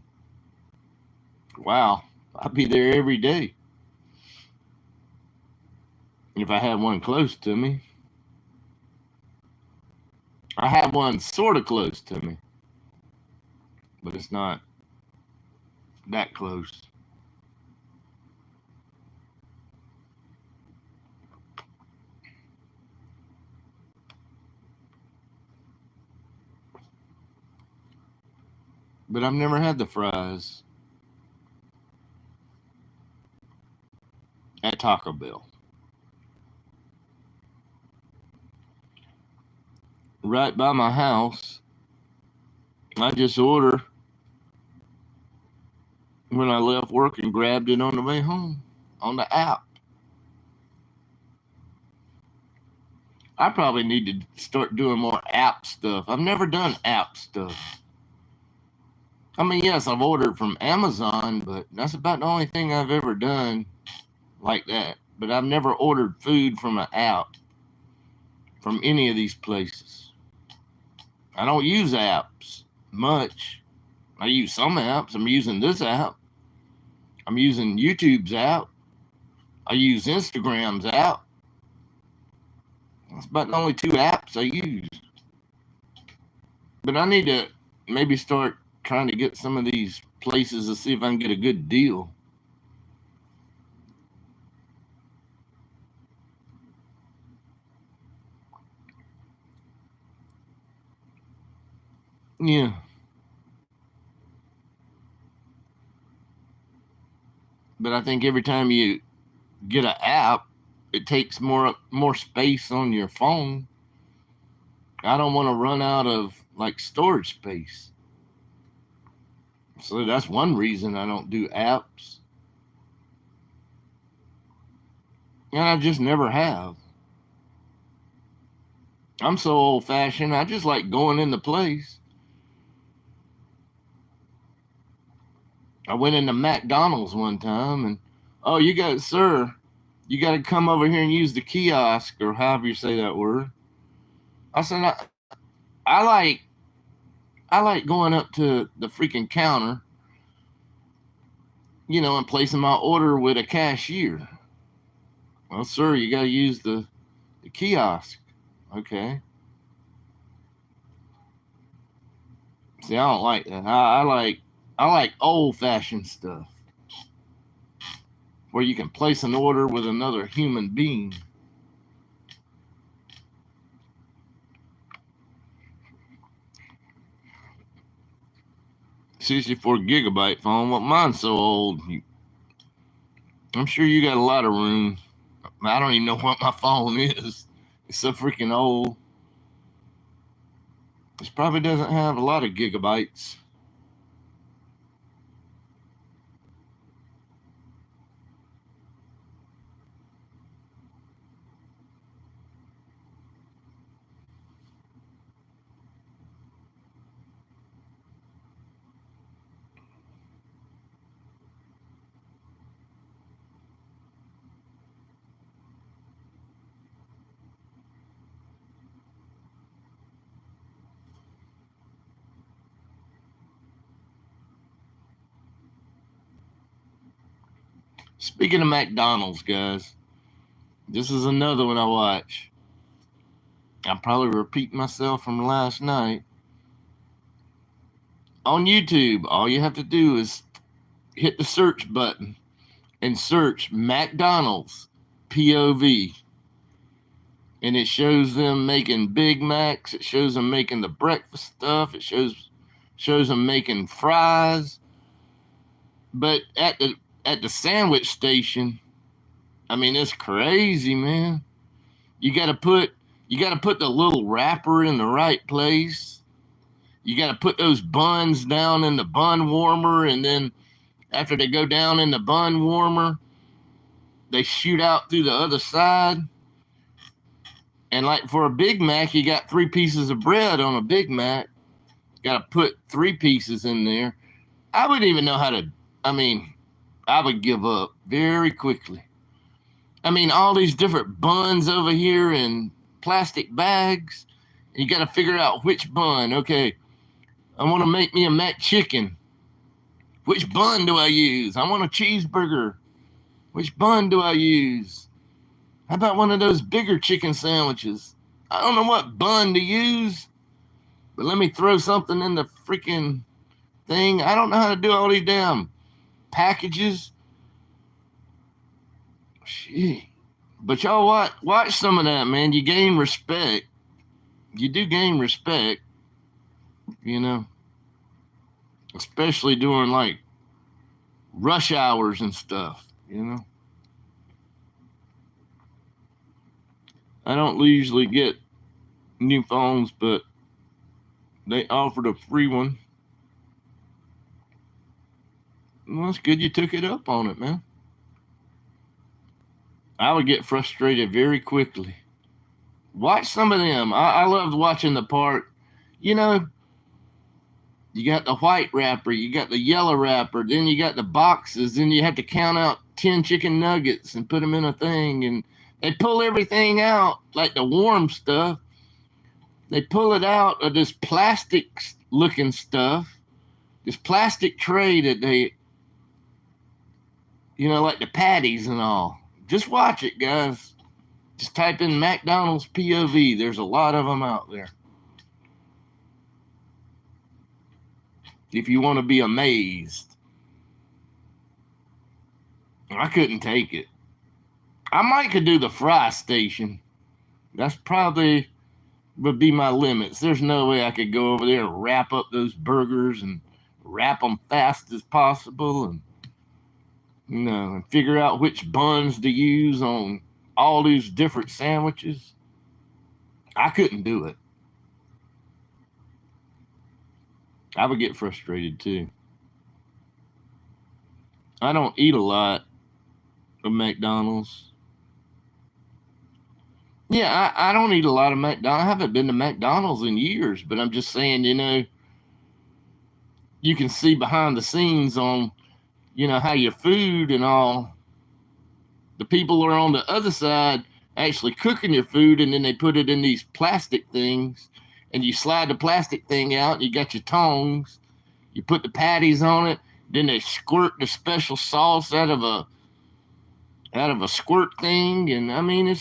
Wow, I'd be there every day if I had one close to me. I have one sort of close to me, but it's not that close. But I've never had the fries at Taco Bell. Right by my house, I just order when I left work and grabbed it on the way home on the app. I probably need to start doing more app stuff. I've never done app stuff. I mean, yes, I've ordered from Amazon, but that's about the only thing I've ever done like that. But I've never ordered food from an app from any of these places. I don't use apps much. I use some apps. I'm using this app. I'm using YouTube's app. I use Instagram's app. That's about the only two apps I use. But I need to maybe start trying to get some of these places to see if I can get a good deal. Yeah. But I think every time you get an app, it takes more space on your phone. I don't want to run out of like storage space. So that's one reason I don't do apps. And I just never have. I'm so old fashioned. I just like going in the place. I went into McDonald's one time and, oh, you got to come over here and use the kiosk or however you say that word. I said, I like going up to the freaking counter, and placing my order with a cashier. Well, sir, you got to use the kiosk. Okay. See, I don't like that. I like old fashioned stuff where you can place an order with another human being. 64 gigabyte phone. Well, mine's so old. I'm sure you got a lot of room. I don't even know what my phone is. It's so freaking old. This probably doesn't have a lot of gigabytes. Speaking of McDonald's, guys, this is another one I watch. I'm probably repeating myself from last night. On YouTube, all you have to do is hit the search button and search McDonald's POV. And it shows them making Big Macs. It shows them making the breakfast stuff. It shows them making fries. But at the sandwich station, I mean, it's crazy, man. You gotta put the little wrapper in the right place. You gotta put those buns down in the bun warmer, and then after they go down in the bun warmer, they shoot out through the other side. And like for a Big Mac, you got 3 pieces of bread on a Big Mac. Got to put 3 pieces in there. I wouldn't even know how to. I mean, I would give up very quickly. I mean, all these different buns over here in plastic bags. You got to figure out which bun. Okay, I want to make me a mac chicken. Which bun do I use? I want a cheeseburger. Which bun do I use? How about one of those bigger chicken sandwiches? I don't know what bun to use, but let me throw something in the freaking thing. I don't know how to do all these damn packages. Shit. But y'all watch some of that, man. You gain respect. You do gain respect, you know, especially during like rush hours and stuff, you know. I don't usually get new phones, but they offered a free one. Well, it's good you took it up on it, man. I would get frustrated very quickly. Watch some of them. I loved watching the part. You know, you got the white wrapper, you got the yellow wrapper, then you got the boxes, then you have to count out 10 chicken nuggets and put them in a thing, and they pull everything out, like the warm stuff. They pull it out of this plastic looking stuff, this plastic tray that they, you know, like the patties and all. Just watch it, guys. Just type in McDonald's POV. There's a lot of them out there. If you want to be amazed. I couldn't take it. I might could do the fry station. That's probably would be my limits. There's no way I could go over there and wrap up those burgers and wrap them fast as possible and, you know, and figure out which buns to use on all these different sandwiches. I couldn't do it. I would get frustrated too. I don't eat a lot of McDonald's. Yeah, I don't eat a lot of McDonald's. I haven't been to McDonald's in years, but I'm just saying, you know, you can see behind the scenes on, you know, how your food and all, the people are on the other side actually cooking your food, and then they put it in these plastic things, and you slide the plastic thing out, and you got your tongs, you put the patties on it, then they squirt the special sauce out of a squirt thing, and I mean,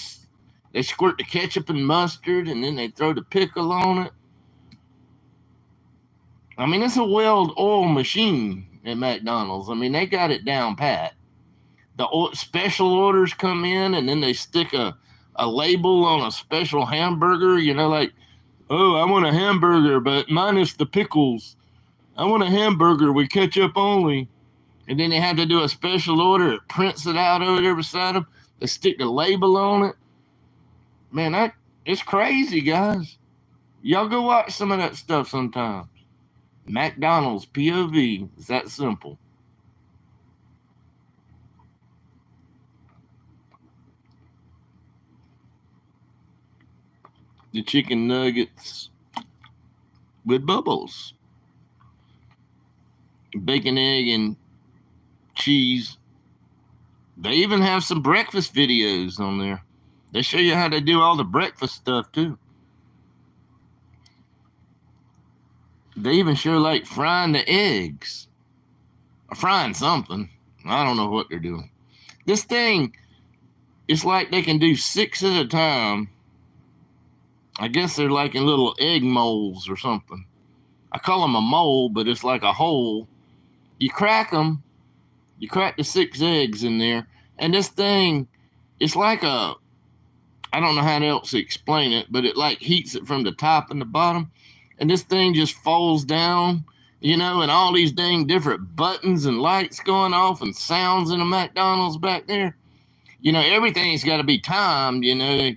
they squirt the ketchup and mustard, and then they throw the pickle on it. I mean, it's a well-oiled machine at McDonald's. I mean, they got it down pat. The special orders come in, and then they stick a label on a special hamburger, you know, like, oh, I want a hamburger, but minus the pickles. I want a hamburger with ketchup only. And then they have to do a special order. It prints it out over there beside them. They stick the label on it. Man, it's crazy, guys. Y'all go watch some of that stuff sometimes. McDonald's POV. It's that simple. The chicken nuggets with bubbles. Bacon, egg, and cheese. They even have some breakfast videos on there. They show you how to do all the breakfast stuff too. They even show like frying the eggs. Or frying something. I don't know what they're doing. This thing, it's like they can do 6 at a time. I guess they're like in little egg molds or something. I call them a mold, but it's like a hole. You crack them. You crack the 6 eggs in there. And this thing, it's like I don't know how else to explain it, but it like heats it from the top and the bottom. And this thing just falls down, you know, and all these dang different buttons and lights going off and sounds in the McDonald's back there. You know, everything's got to be timed, you know.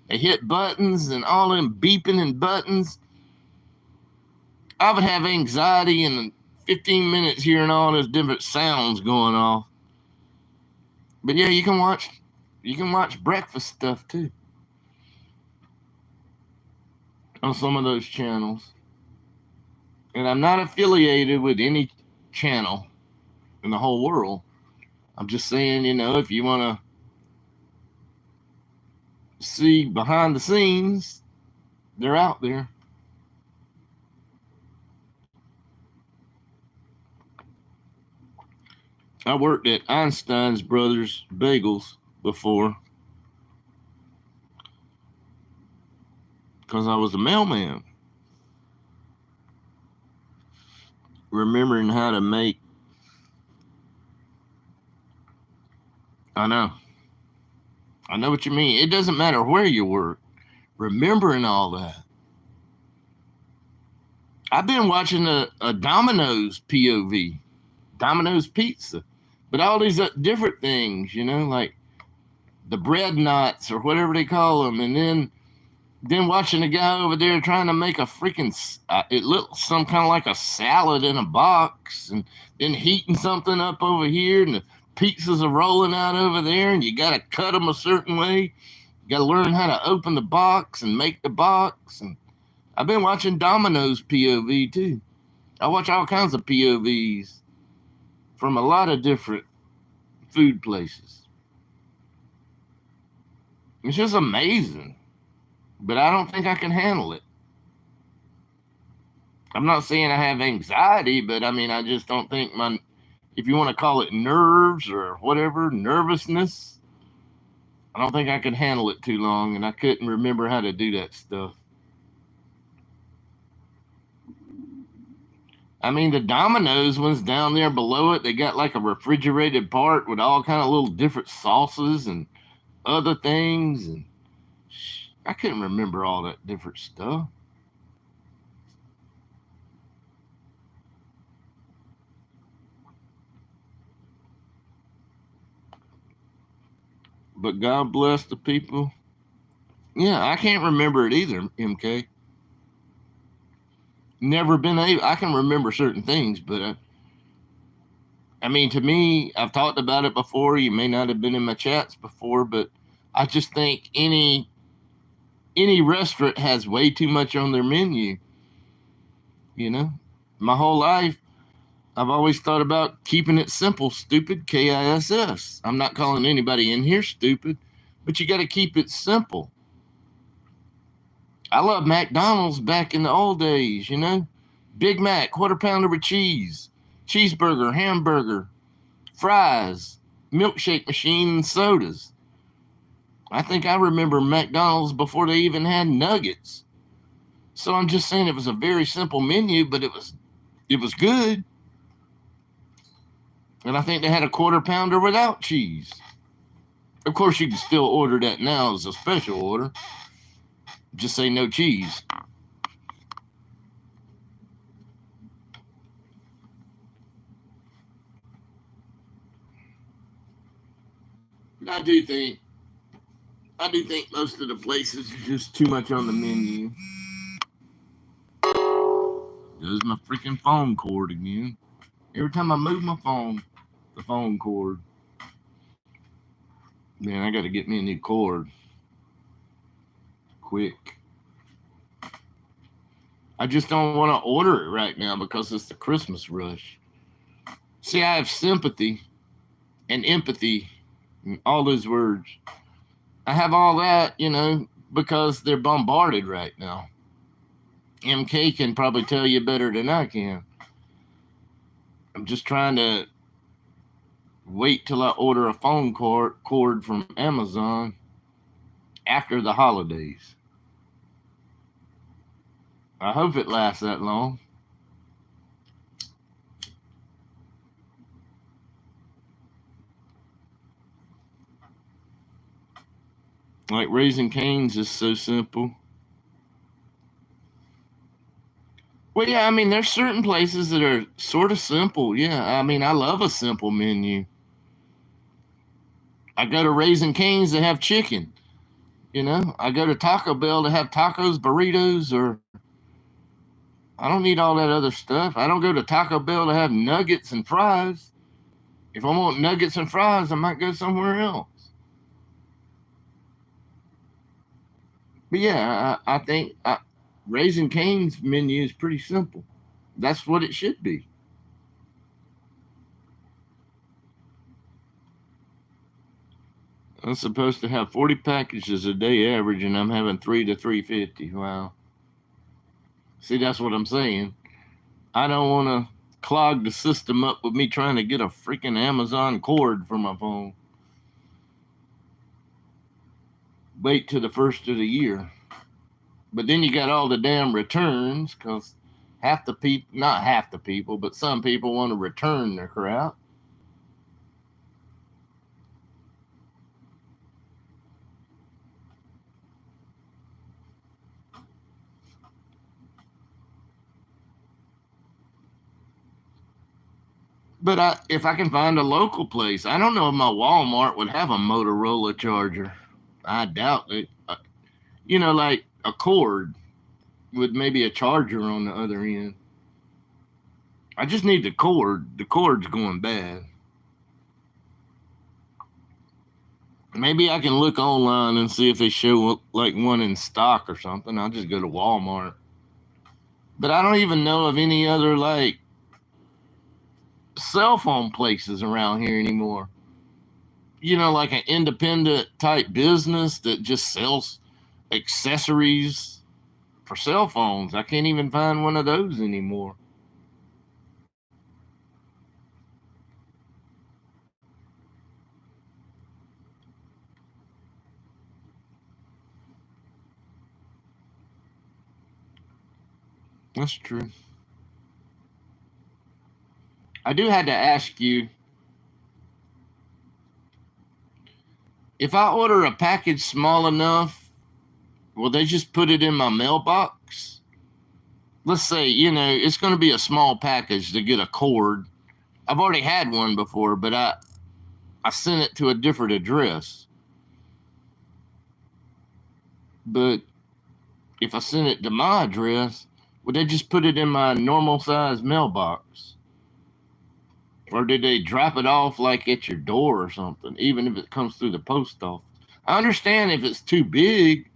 They hit buttons and all them beeping and buttons. I would have anxiety in 15 minutes hearing all those different sounds going off. But yeah, you can watch breakfast stuff too on some of those channels. And I'm not affiliated with any channel in the whole world. I'm just saying, if you want to see behind the scenes, they're out there. I worked at Einstein's Brothers Bagels before because I was a mailman. Remembering how to make. I know. I know what you mean. It doesn't matter where you work. Remembering all that. I've been watching a Domino's POV, Domino's Pizza, but all these different things, like the bread knots or whatever they call them, and then watching a guy over there trying to make a freaking it looks some kind of like a salad in a box, and then heating something up over here, and the pizzas are rolling out over there, and you got to cut them a certain way. You got to learn how to open the box and make the box. And I've been watching Domino's POV too. I watch all kinds of POVs from a lot of different food places. It's just amazing. But I don't think I can handle it. I'm not saying I have anxiety, but I just don't think if you want to call it nerves or whatever, nervousness, I don't think I could handle it too long, and I couldn't remember how to do that stuff. The Domino's ones down there below it, they got like a refrigerated part with all kind of little different sauces and other things, and I couldn't remember all that different stuff. But God bless the people. Yeah, I can't remember it either, MK. Never been able. I can remember certain things, but to me, I've talked about it before. You may not have been in my chats before, but I just think any restaurant has way too much on their menu. My whole life, I've always thought about keeping it simple, stupid, KISS. I'm not calling anybody in here stupid, but you got to keep it simple. I love McDonald's back in the old days, Big Mac, quarter pounder with cheese, cheeseburger, hamburger, fries, milkshake machine, and sodas. I think I remember McDonald's before they even had nuggets. So I'm just saying it was a very simple menu, but it was good. And I think they had a quarter pounder without cheese. Of course, you can still order that now as a special order. Just say no cheese. I do think most of the places are just too much on the menu. There's my freaking phone cord again. Every time I move my phone, the phone cord. Man, I got to get me a new cord. Quick. I just don't want to order it right now because it's the Christmas rush. See, I have sympathy and empathy and all those words. I have all that, because they're bombarded right now. MK can probably tell you better than I can. I'm just trying to wait till I order a phone cord from Amazon after the holidays. I hope it lasts that long. Like Raising Cane's is so simple. Well, yeah, there's certain places that are sort of simple. Yeah, I love a simple menu. I go to Raising Cane's to have chicken. I go to Taco Bell to have tacos, burritos, or I don't need all that other stuff. I don't go to Taco Bell to have nuggets and fries. If I want nuggets and fries, I might go somewhere else. But yeah, I think Raising Cane's menu is pretty simple. That's what it should be. I'm supposed to have 40 packages a day average, and I'm having 3 to 350. Wow. See, that's what I'm saying. I don't want to clog the system up with me trying to get a freaking Amazon cord for my phone. Wait till the first of the year. But then you got all the damn returns because half the people, not half the people, but some people want to return their crap. But if I can find a local place, I don't know if my Walmart would have a Motorola charger. I doubt it. Like a cord with maybe a charger on the other end. I just need the cord. The cord's going bad. Maybe I can look online and see if they show like one in stock or something. I'll just go to Walmart. But I don't even know of any other like cell phone places around here anymore. Like an independent type business that just sells accessories for cell phones. I can't even find one of those anymore. That's true. I do have to ask you, if I order a package small enough, will they just put it in my mailbox? Let's say, it's going to be a small package to get a cord. I've already had one before, but I sent it to a different address. But if I send it to my address, would they just put it in my normal size mailbox? Or did they drop it off like at your door or something, even if it comes through the post office? I understand if it's too big,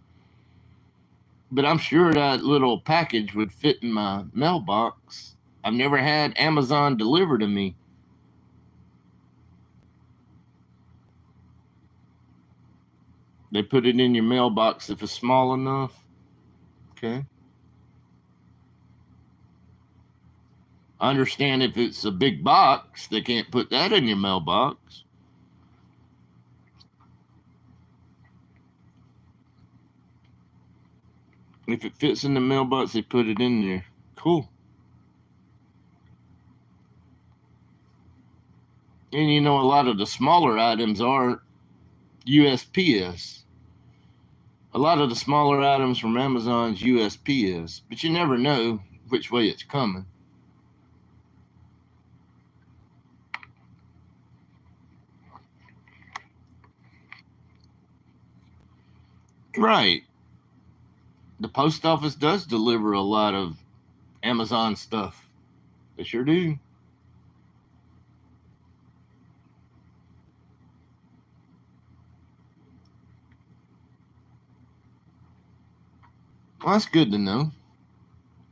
but I'm sure that little package would fit in my mailbox. I've never had Amazon deliver to me. They put it in your mailbox if it's small enough. Okay. I understand if it's a big box, they can't put that in your mailbox. If it fits in the mailbox, they put it in there. Cool. And a lot of the smaller items are USPS. A lot of the smaller items from Amazon's USPS, but you never know which way it's coming. Right. The post office does deliver a lot of Amazon stuff. They sure do. Well, that's good to know.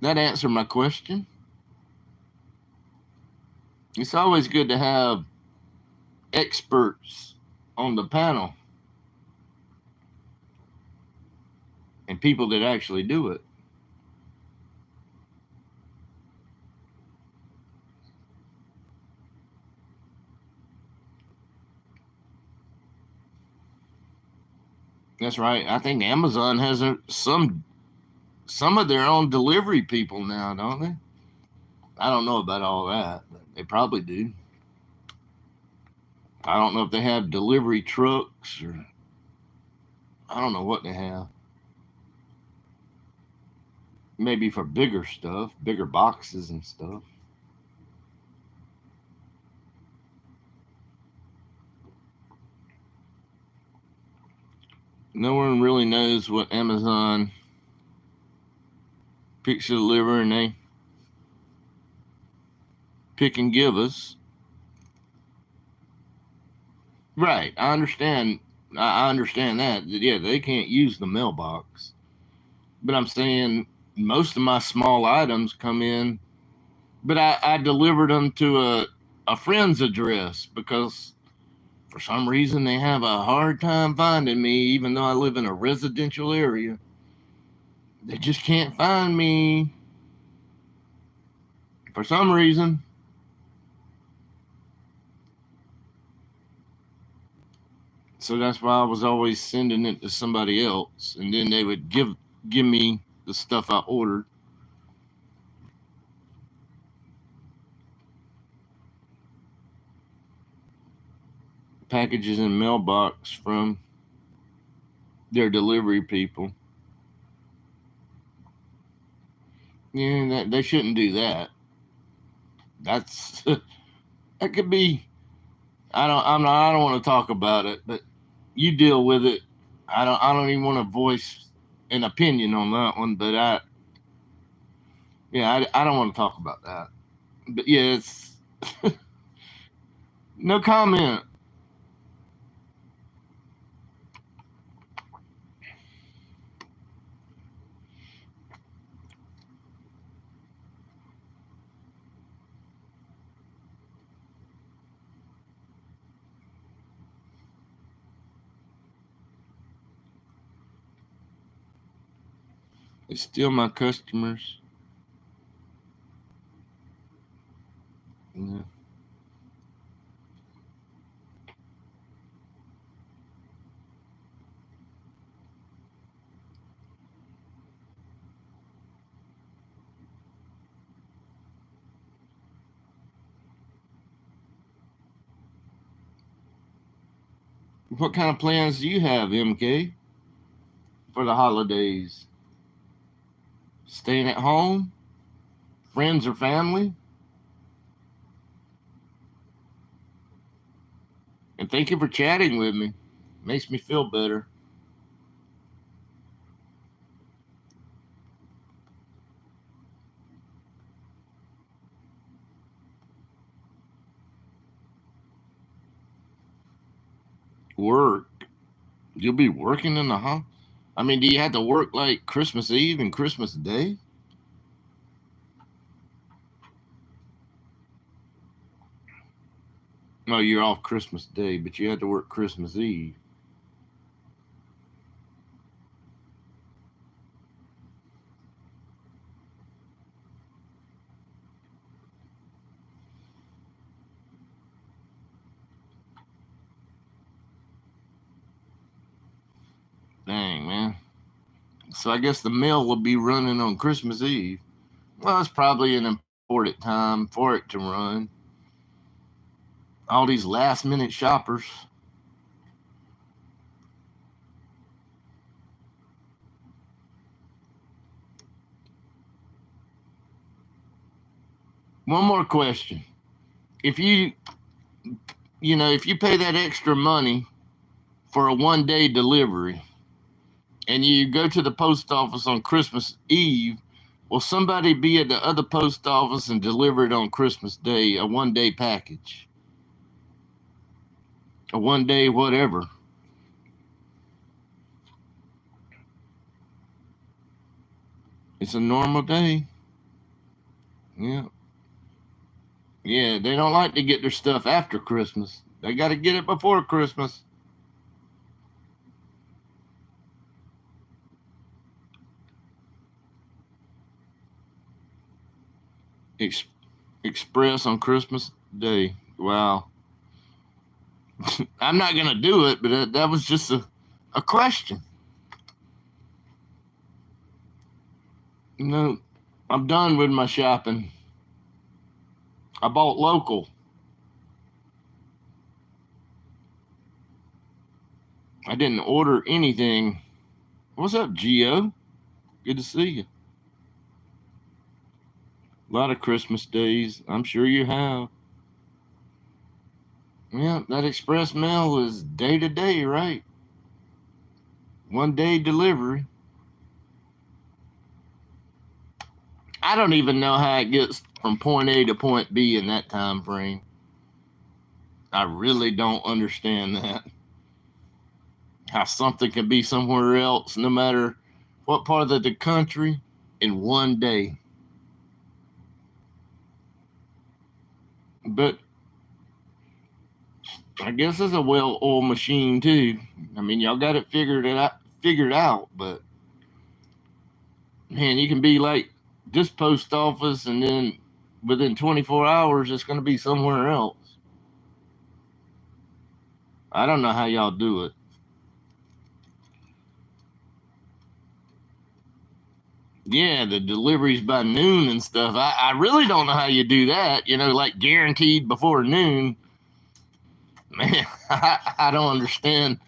That answered my question. It's always good to have experts on the panel and people that actually do it. That's right. I think Amazon has some of their own delivery people now, don't they? I don't know about all that, but they probably do. I don't know if they have delivery trucks or I don't know what they have. Maybe for bigger stuff, bigger boxes and stuff. No one really knows what Amazon picks to deliver and they pick and give us. Right. I understand. I understand that. Yeah, they can't use the mailbox. But I'm saying most of my small items come in, but I delivered them to a friend's address because For some reason, they have a hard time finding me, even though I live in a residential area. They just can't find me. For some reason. So that's why I was always sending it to somebody else, and then they would give me the stuff I ordered. Packages in mailbox from their delivery people. Yeah, they shouldn't do that. That's that could be. I don't want to talk about it, but you deal with it. I don't even want to voice an opinion on that one, but I don't want to talk about that. But yeah, it's no comment. It's still my customers. Yeah. What kind of plans do you have, MK, for the holidays? Staying at home? Friends or family? And thank you for chatting with me. Makes me feel better. Work. You'll be working in the house? I mean, do you have to work like Christmas Eve and Christmas Day? No, you're off Christmas Day, but you have to work Christmas Eve. Dang, man. So I guess the mail will be running on Christmas Eve. Well, it's probably an important time for it to run. All these last minute shoppers. One more question. If if you pay that extra money for a 1 day delivery and you go to the post office on Christmas Eve, will somebody be at the other post office and deliver it on Christmas Day, a 1 day package? A 1 day whatever. It's a normal day. Yeah. Yeah, they don't like to get their stuff after Christmas. They got to get it before Christmas. Ex- Express on Christmas Day. Wow. I'm not going to do it, but that was just a question. No, I'm done with my shopping. I bought local. I didn't order anything. What's up, Gio? Good to see you. A lot of Christmas days. I'm sure you have. Yeah, that express mail is day to day, right? 1 day delivery. I don't even know how it gets from point A to point B in that time frame. I really don't understand that. How something can be somewhere else, no matter what part of the country, in 1 day. But I guess it's a well-oiled machine too. I mean, y'all got it figured out, but man, you can be like this post office, and then within 24 hours, it's going to be somewhere else. I don't know how y'all do it. Yeah, the deliveries by noon and stuff. I really don't know how you do that. Like guaranteed before noon. Man, I don't understand.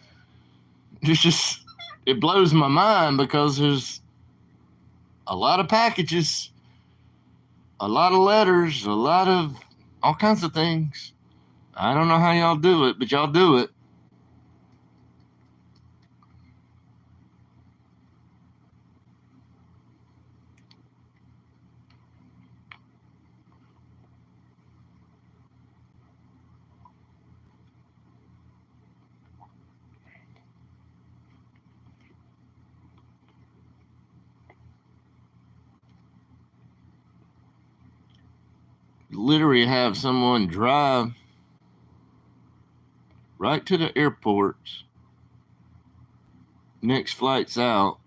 It's just, it blows my mind because there's a lot of packages, a lot of letters, a lot of all kinds of things. I don't know how y'all do it, but y'all do it. Literally have someone drive right to the airports. Next flight's out.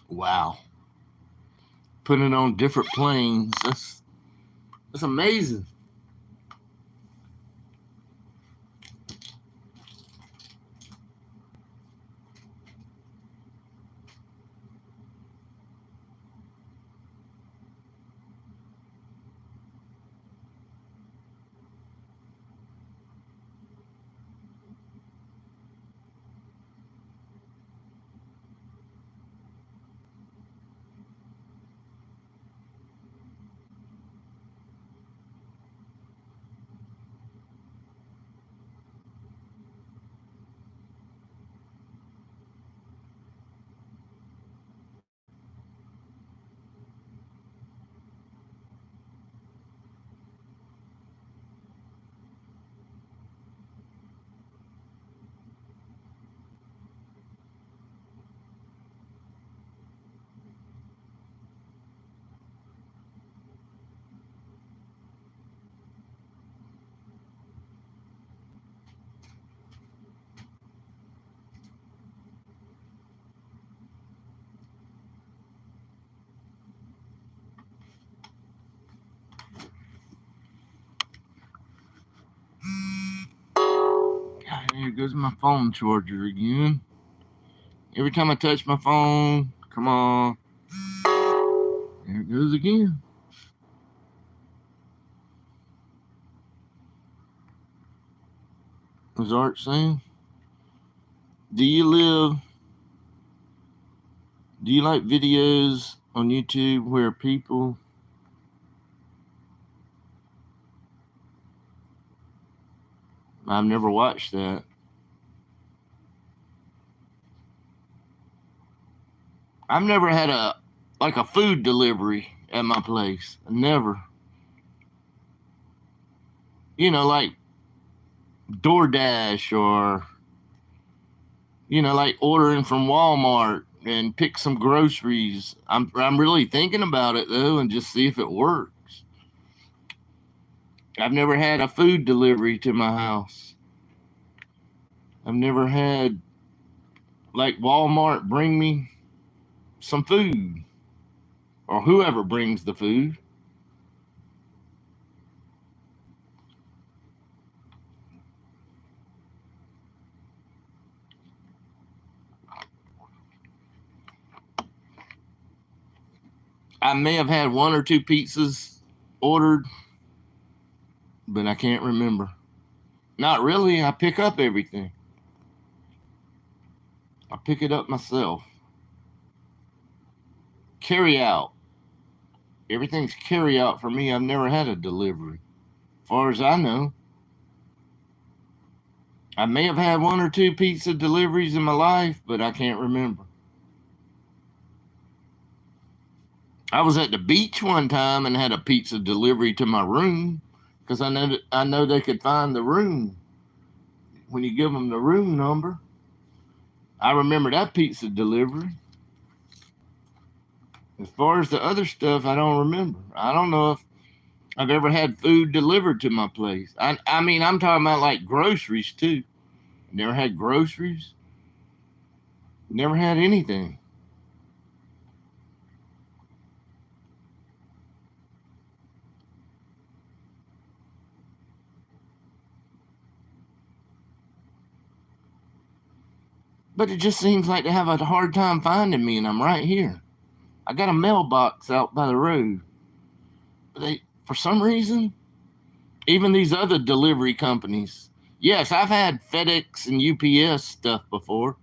Wow. Putting it on different planes. That's amazing. Here goes my phone charger again. Every time I touch my phone, come on. There it goes again. Was Art saying? Do you like videos on YouTube where people I've never watched that. I've never had a food delivery at my place. Never. Like DoorDash or like ordering from Walmart and pick some groceries. I'm really thinking about it though and just see if it works. I've never had a food delivery to my house. I've never had like Walmart bring me some food or whoever brings the food. I may have had one or two pizzas ordered, but I can't remember. Not really. I pick up everything. I pick it up myself. Carry out. Everything's carry out for me. I've never had a delivery. As far as I know. I may have had one or two pizza deliveries in my life, but I can't remember. I was at the beach one time and had a pizza delivery to my room because I know they could find the room when you give them the room number. I remember that pizza delivery. As far as the other stuff, I don't remember. I don't know if I've ever had food delivered to my place. I mean, I'm talking about like groceries too. Never had groceries. Never had anything. But it just seems like they have a hard time finding me, and I'm right here. I got a mailbox out by the road. They, for some reason, even these other delivery companies. Yes, I've had FedEx and UPS stuff before.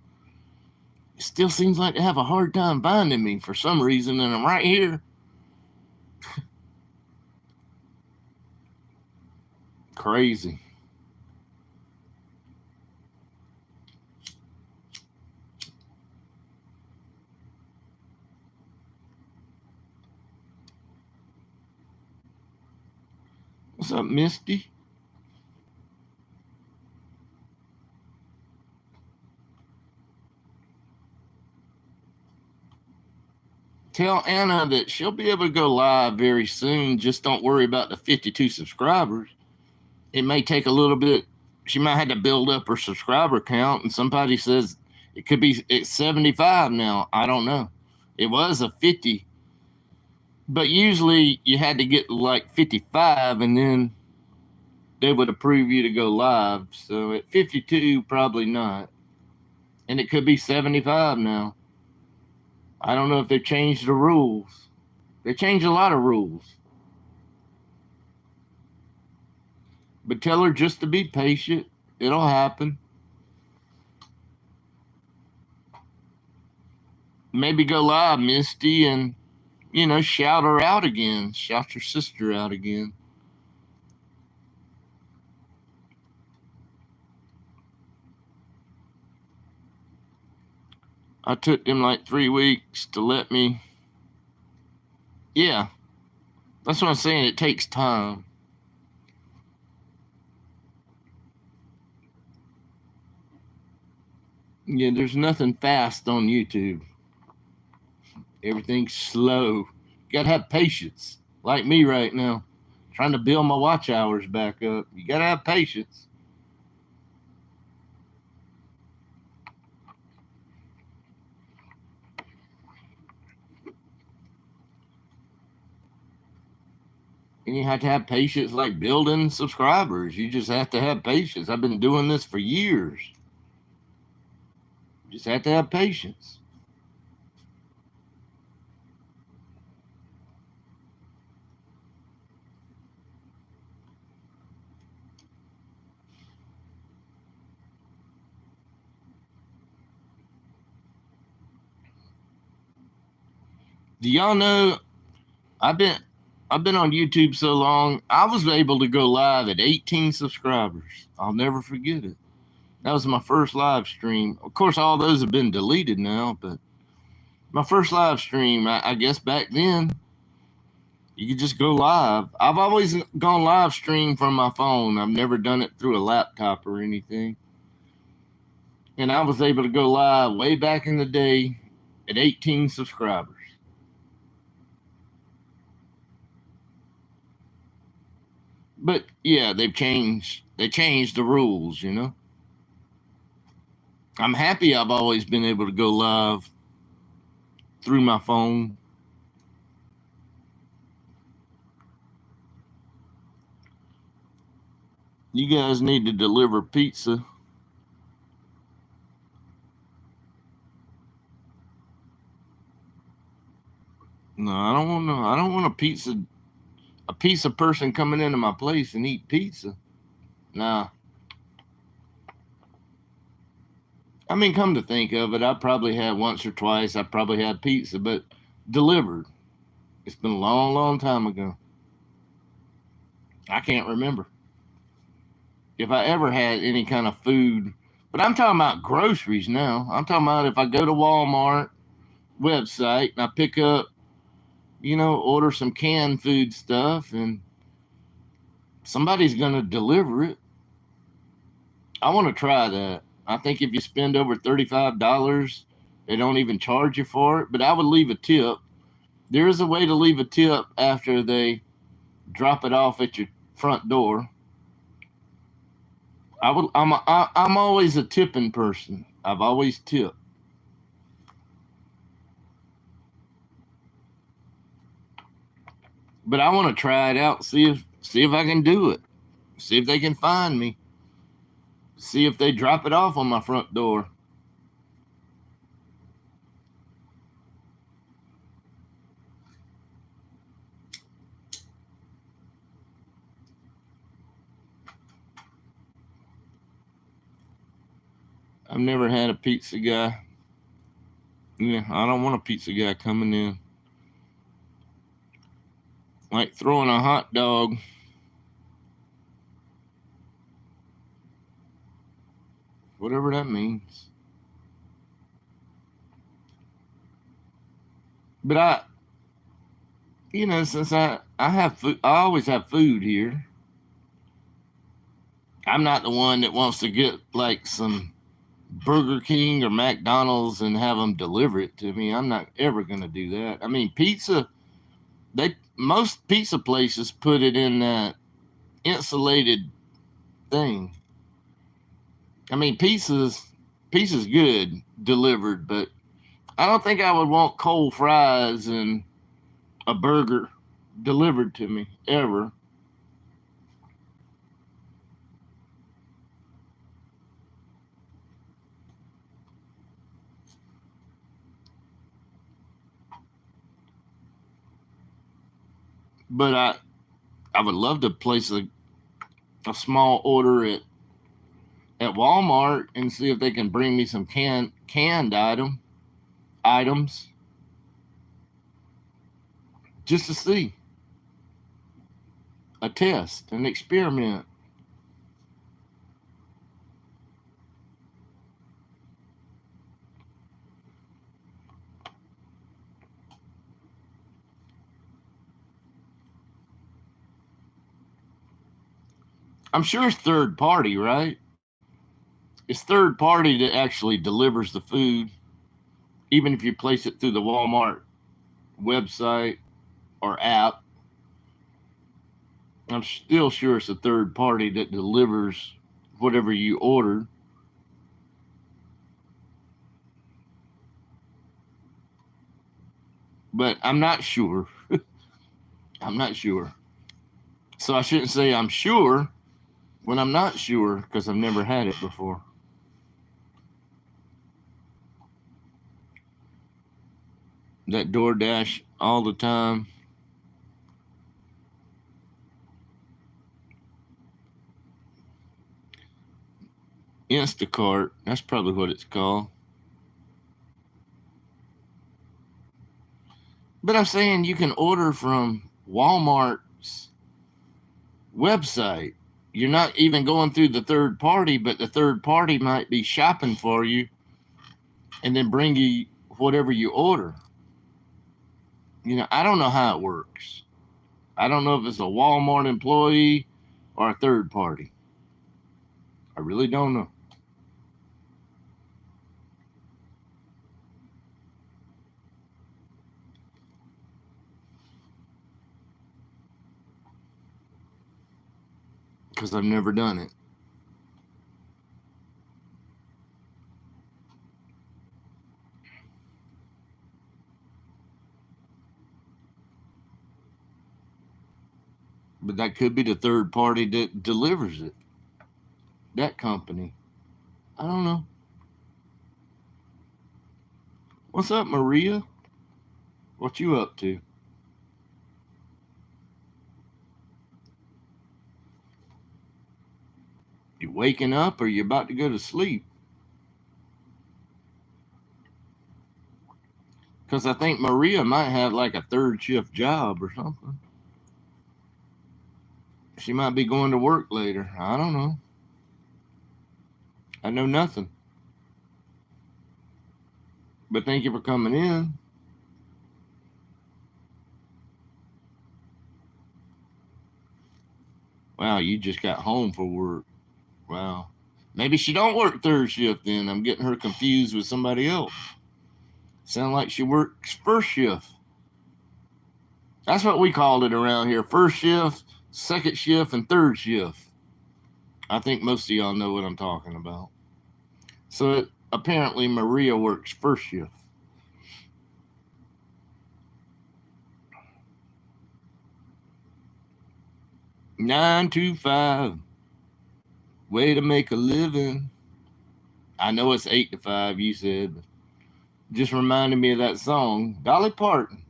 It still seems like they have a hard time finding me for some reason, and I'm right here. Crazy. What's up, Misty? Tell Anna that she'll be able to go live very soon. Just don't worry about the 52 subscribers. It may take a little bit. She might have to build up her subscriber count, and somebody says it could be it's 75 now. I don't know. It was a 50, but usually you had to get like 55, and then they would approve you to go live. So at 52, probably not. And it could be 75 now. I don't know if they've changed the rules. They changed a lot of rules. But tell her just to be patient. It'll happen. Maybe go live, Misty, and, shout her out again. Shout your sister out again. I took them like 3 weeks to let me. Yeah, that's what I'm saying. It takes time. Yeah, there's nothing fast on YouTube. Everything's slow. You gotta have patience. Like me right now, trying to build my watch hours back up. You gotta have patience. And you have to have patience like building subscribers. You just have to have patience. I've been doing this for years. You just have to have patience. Do y'all know I've been I've been on YouTube so long, I was able to go live at 18 subscribers. I'll never forget it. That was my first live stream. Of course, all those have been deleted now, but my first live stream, I guess back then, you could just go live. I've always gone live stream from my phone. I've never done it through a laptop or anything. And I was able to go live way back in the day at 18 subscribers. But yeah, they've changed. They changed the rules. I'm happy I've always been able to go live through my phone. You guys need to deliver pizza. No, I don't want no. I don't want a pizza person coming into my place and eat pizza. Nah. I mean, come to think of it, I probably had once or twice. I probably had pizza, but delivered. It's been a long, long time ago. I can't remember if I ever had any kind of food. But I'm talking about groceries now. I'm talking about if I go to Walmart website and I pick up, order some canned food stuff and somebody's going to deliver it. I want to try that. I think if you spend over $35, they don't even charge you for it, but I would leave a tip. There is a way to leave a tip after they drop it off at your front door. I'm always a tipping person. I've always tipped. But I want to try it out, see if I can do it. See if they can find me. See if they drop it off on my front door. I've never had a pizza guy. Yeah, I don't want a pizza guy coming in. Like throwing a hot dog. Whatever that means. But since I have food, I always have food here. I'm not the one that wants to get like some Burger King or McDonald's and have them deliver it to me. I'm not ever going to do that. I mean, pizza, most pizza places put it in that insulated thing. I mean, pizza's good delivered, but I don't think I would want cold fries and a burger delivered to me ever. But I would love to place a small order at Walmart and see if they can bring me some canned items just to see, a test, an experiment. I'm sure it's third party, right? It's third party that actually delivers the food, even if you place it through the Walmart website or app. I'm still sure it's a third party that delivers whatever you ordered. But I'm not sure. I'm not sure. So I shouldn't say I'm sure when I'm not sure because I've never had it before. That DoorDash all the time. Instacart, that's probably what it's called. But I'm saying you can order from Walmart's website. You're not even going through the third party, but the third party might be shopping for you and then bring you whatever you order. I don't know how it works. I don't know if it's a Walmart employee or a third party. I really don't know. Because I've never done it. But that could be the third party that delivers it. That company. I don't know. What's up, Maria? What you up to? You waking up or you about to go to sleep? Because I think Maria might have like a third shift job or something. She might be going to work later. I don't know. I know nothing. But thank you for coming in. Wow, you just got home for work. Wow. Maybe she don't work third shift then. I'm getting her confused with somebody else. Sound like she works first shift. That's what we called it around here. First shift, second shift, and third shift. I think most of y'all know what I'm talking about. So apparently Maria works first shift. Nine to five. Way to make a living. I know it's 8 to 5, you said. Just reminded me of that song, Dolly Parton.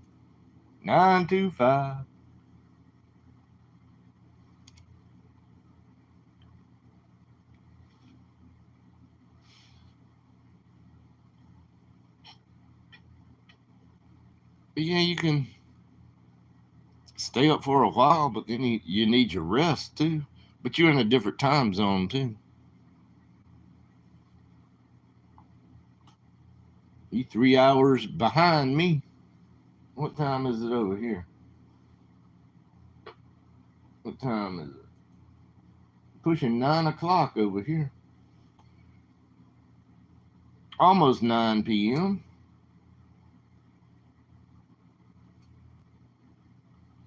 9 to 5. But yeah, you can stay up for a while, but then you need your rest too. But you're in a different time zone too. You 3 hours behind me. What time is it over here? What time is it? Pushing 9 o'clock over here. Almost 9 p.m.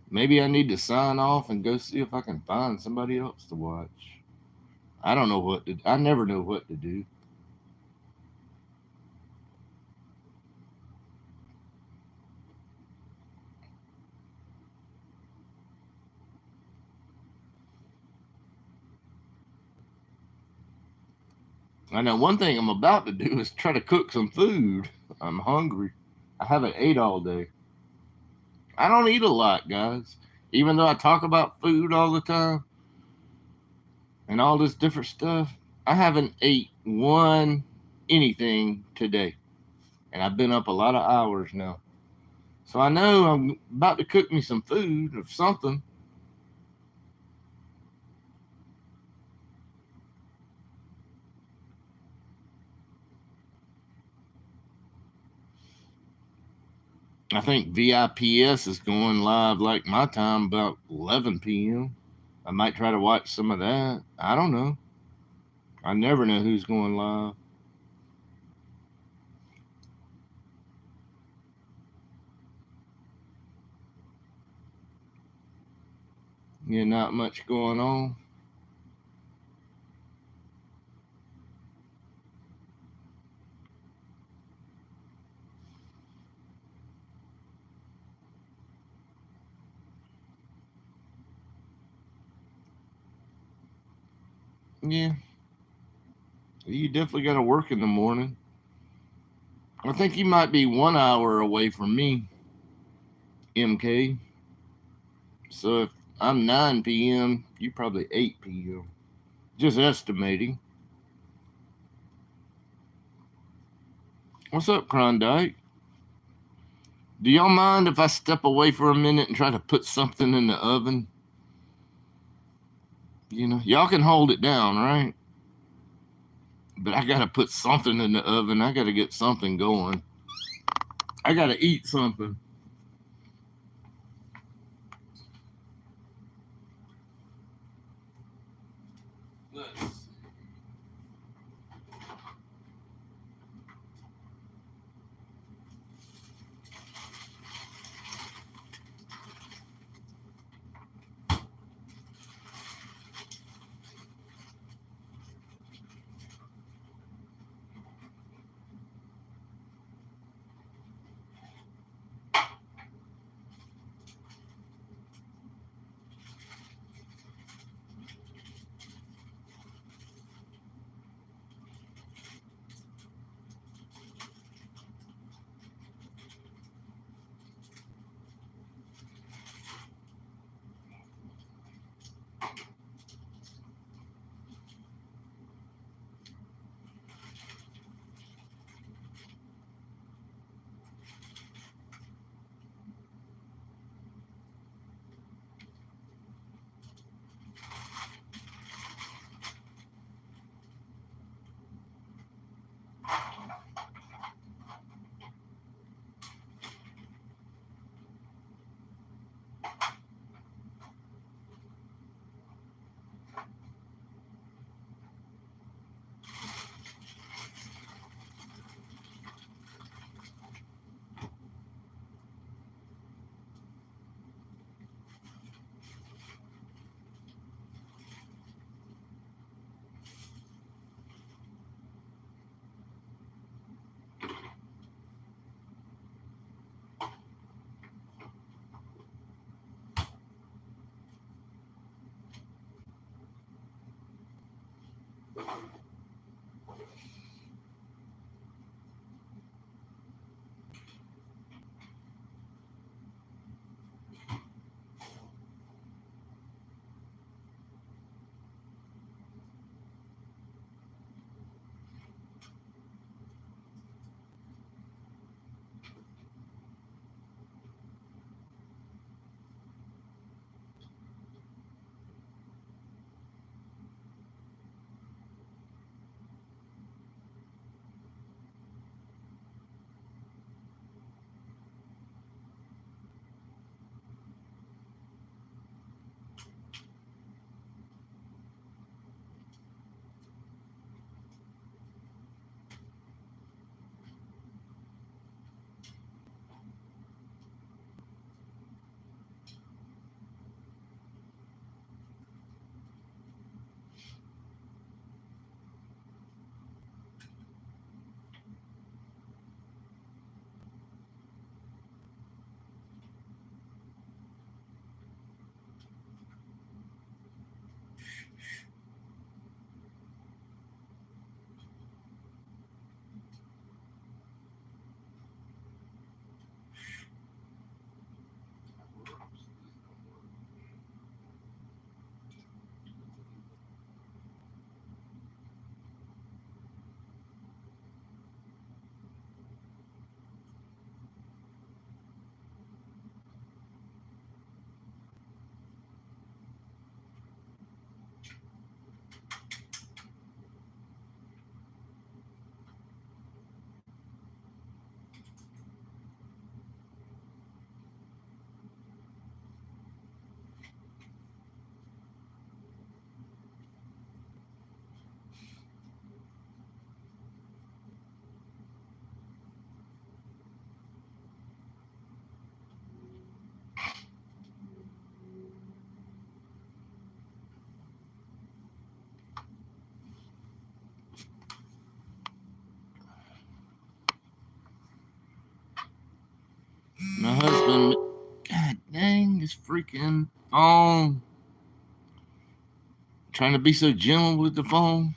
Maybe I need to sign off and go see if I can find somebody else to watch. I don't know what to. I never know what to do. I know one thing I'm about to do is try to cook some food. I'm hungry. I haven't ate all day. I don't eat a lot, guys. Even though I talk about food all the time and all this different stuff, I haven't ate one anything today. And I've been up a lot of hours now. So I know I'm about to cook me some food or something. I think VIPS is going live like my time about 11 p.m. I might try to watch some of that. I don't know. I never know who's going live. Yeah, not much going on. Yeah, you definitely got to work in the morning. I think you might be 1 hour away from me, MK. So if I'm 9 p.m., you probably 8 p.m. Just estimating. What's up, Klondike? Do y'all mind if I step away for a minute and try to put something in the oven? Y'all can hold it down, right? But I gotta put something in the oven. I gotta get something going. I gotta eat something. Let's This freaking phone. Trying to be so gentle with the phone.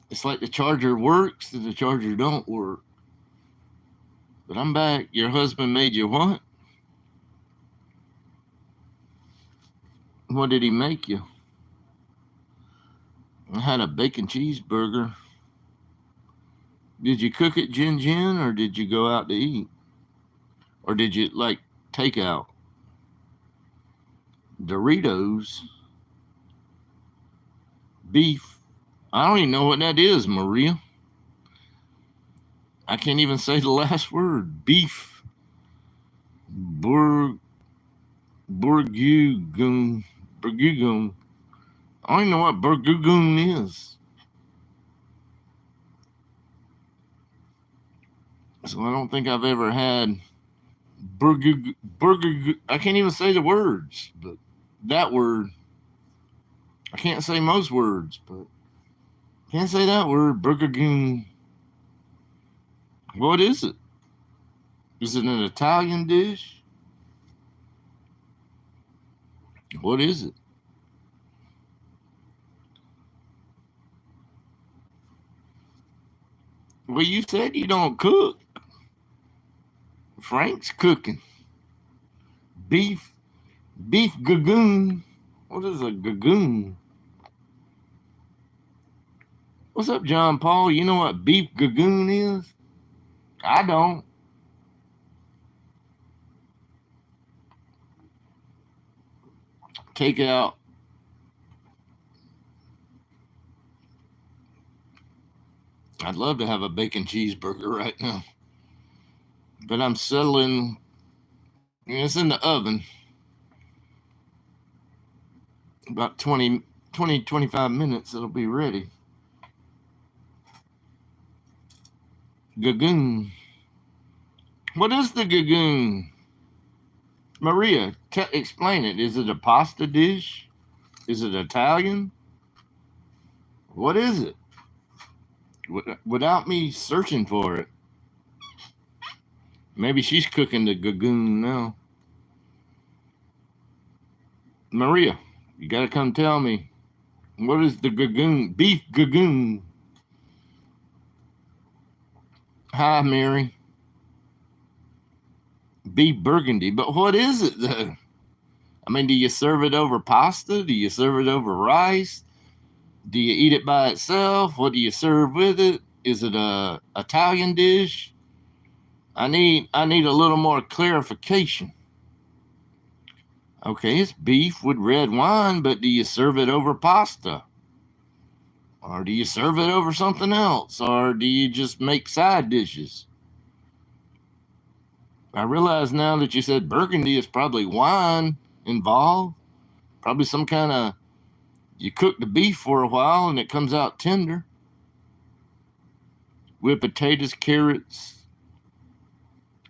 It's like the charger works and the charger don't work. But I'm back. Your husband made you what? What did he make you? I had a bacon cheeseburger. Did you cook it, Jen, or did you go out to eat? Or did you, like, take out? Doritos. Beef. I don't even know what that is, Maria. I can't even say the last word. Beef. Burgugun. Burgugun. I don't even know what burgugun is. So I don't think I've ever had burger. I can't even say the words, but that word. I can't say most words, but can't say that word. Burgugun. What is it? Is it an Italian dish? What is it? Well, you said you don't cook. Frank's cooking. Beef gagoon. What is a gagoon? What's up, John Paul? You know what beef gagoon is? I don't. Take out. I'd love to have a bacon cheeseburger right now. But I'm settling. It's in the oven. About 25 minutes, it'll be ready. Gagoon. What is the gagoon? Maria, explain it. Is it a pasta dish? Is it Italian? What is it? Without me searching for it. Maybe she's cooking the gagoon now. Maria, you got to come tell me. What is the gagoon? Beef gagoon. Hi, Mary. Beef burgundy. But what is it, though? I mean, do you serve it over pasta? Do you serve it over rice? Do you eat it by itself? What do you serve with it? Is it a Italian dish? I need a little more clarification. Okay, it's beef with red wine, but do you serve it over pasta? Or do you serve it over something else? Or do you just make side dishes? I realize now that you said burgundy is probably wine involved. Probably some kind of, you cook the beef for a while and it comes out tender. With potatoes, carrots.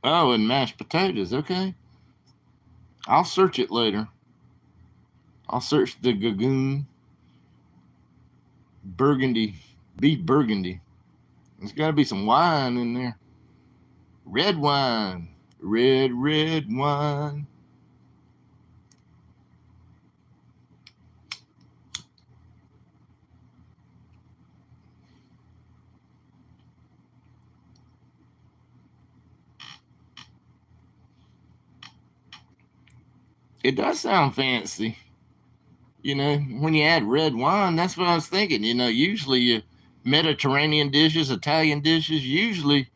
Oh, and mashed potatoes. Okay. I'll search it later. I'll search the gagoon. Burgundy. Beef burgundy. There's got to be some wine in there. Red wine. Red wine. It does sound fancy. You know, when you add red wine, that's what I was thinking. You know, usually Mediterranean dishes, Italian dishes, usually,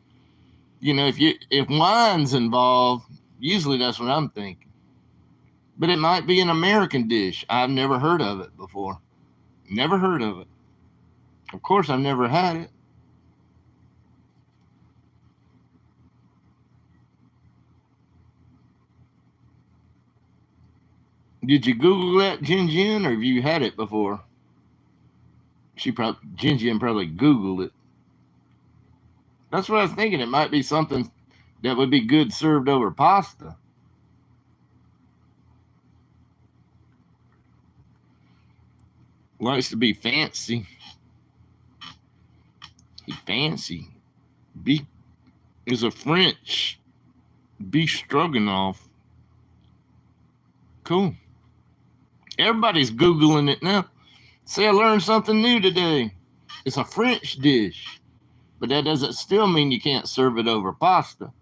you know, if wine's involved, usually that's what I'm thinking. But it might be an American dish. I've never heard of it before. Never heard of it. Of course, I've never had it. Did you Google that, Jin, or have you had it before? Jin probably Googled it. That's what I was thinking. It might be something that would be good served over pasta. Likes to be fancy. Fancy. Beef is a French beef stroganoff. Cool. Everybody's Googling it now. Say I learned something new today. It's a French dish. But that doesn't still mean you can't serve it over pasta.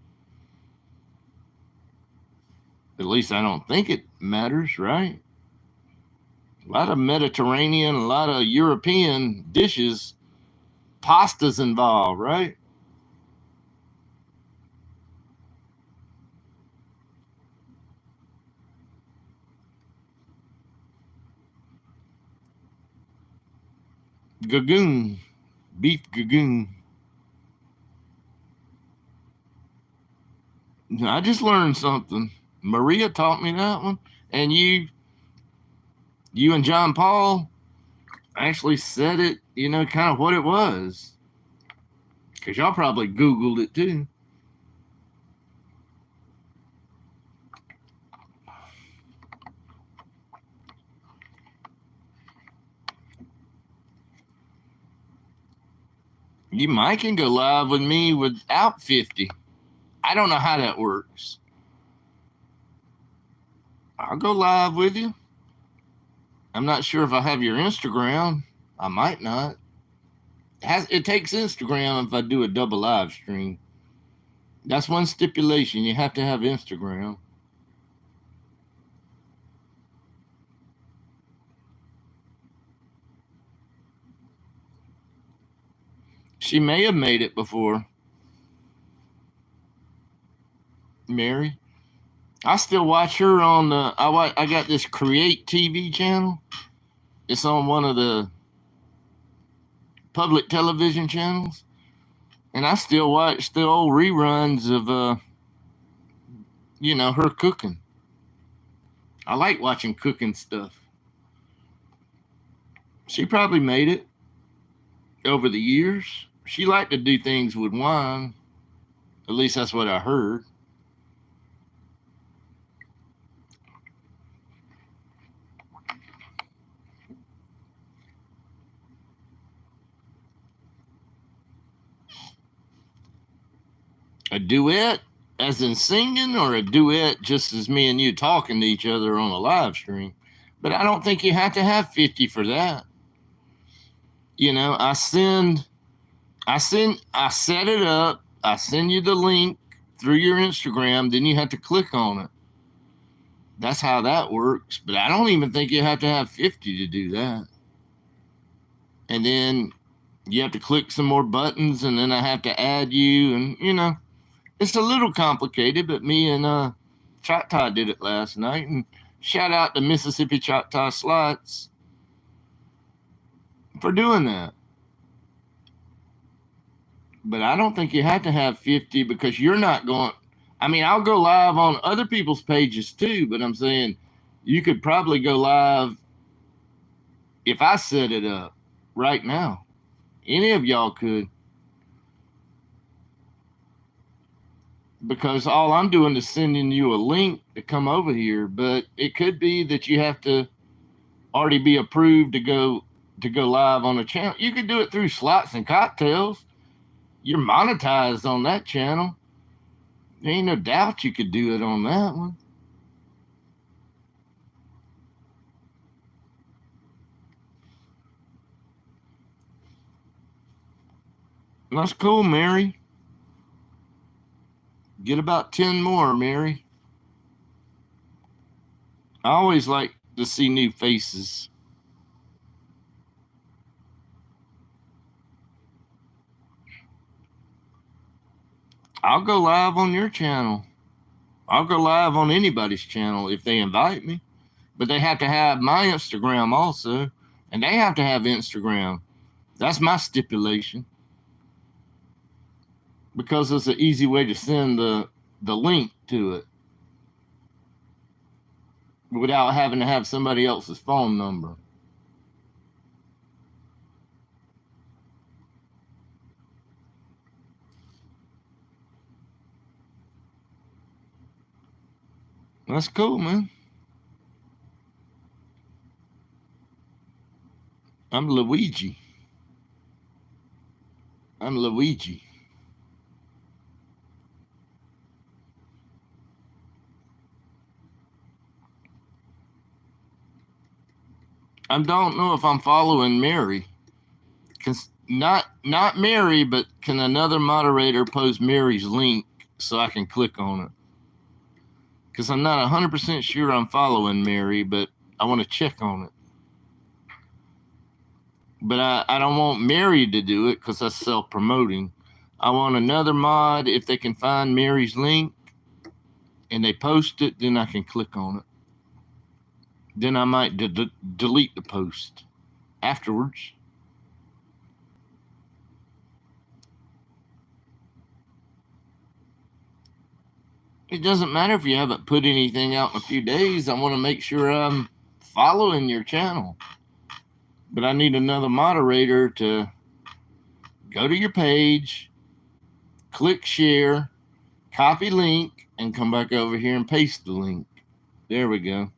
At least I don't think it matters, right? A lot of Mediterranean, a lot of European dishes, pasta's involved, right? Gagoon, beef gagoon. I just learned something. Maria taught me that one. And you and John Paul actually said it, kind of what it was. Because y'all probably Googled it too. You might can go live with me without 50. I don't know how that works. I'll go live with you. I'm not sure if I have your Instagram. I might not. It takes Instagram if I do a double live stream. That's one stipulation. You have to have Instagram. She may have made it before. Mary. I still watch her on the. I got this Create TV channel. It's on one of the public television channels, and I still watch the old reruns of her cooking. I like watching cooking stuff. She probably made it over the years. She liked to do things with wine. At least that's what I heard. A duet, as in singing, or a duet just as me and you talking to each other on a live stream. But I don't think you have to have 50 for that. I set it up, I send you the link through your Instagram, then you have to click on it. That's how that works. But I don't even think you have to have 50 to do that. And then you have to click some more buttons, and then I have to add you, and it's a little complicated, but me and Choctaw did it last night. And shout out to Mississippi Choctaw Slots for doing that. But I don't think you have to have 50 because you're not going. I mean, I'll go live on other people's pages too, but I'm saying you could probably go live if I set it up right now. Any of y'all could. Because all I'm doing is sending you a link to come over here, but it could be that you have to already be approved to go live on a channel. You could do it through Slots and Cocktails. You're monetized on that channel. There ain't no doubt you could do it on that one. That's cool, Mary. Get about 10 more, Mary. I always like to see new faces. I'll go live on your channel. I'll go live on anybody's channel if they invite me. But they have to have my Instagram also. And they have to have Instagram. That's my stipulation. Because it's an easy way to send the link to it without having to have somebody else's phone number. That's cool, man. I'm Luigi. I'm Luigi. I don't know if I'm following Mary. Not Mary, but can another moderator post Mary's link so I can click on it? Because I'm not 100% sure I'm following Mary, but I want to check on it. But I don't want Mary to do it because that's self-promoting. I want another mod. If they can find Mary's link and they post it, then I can click on it. Then I might delete the post afterwards. It doesn't matter if you haven't put anything out in a few days. I want to make sure I'm following your channel. But I need another moderator to go to your page, click share, copy link, and come back over here and paste the link. There we go.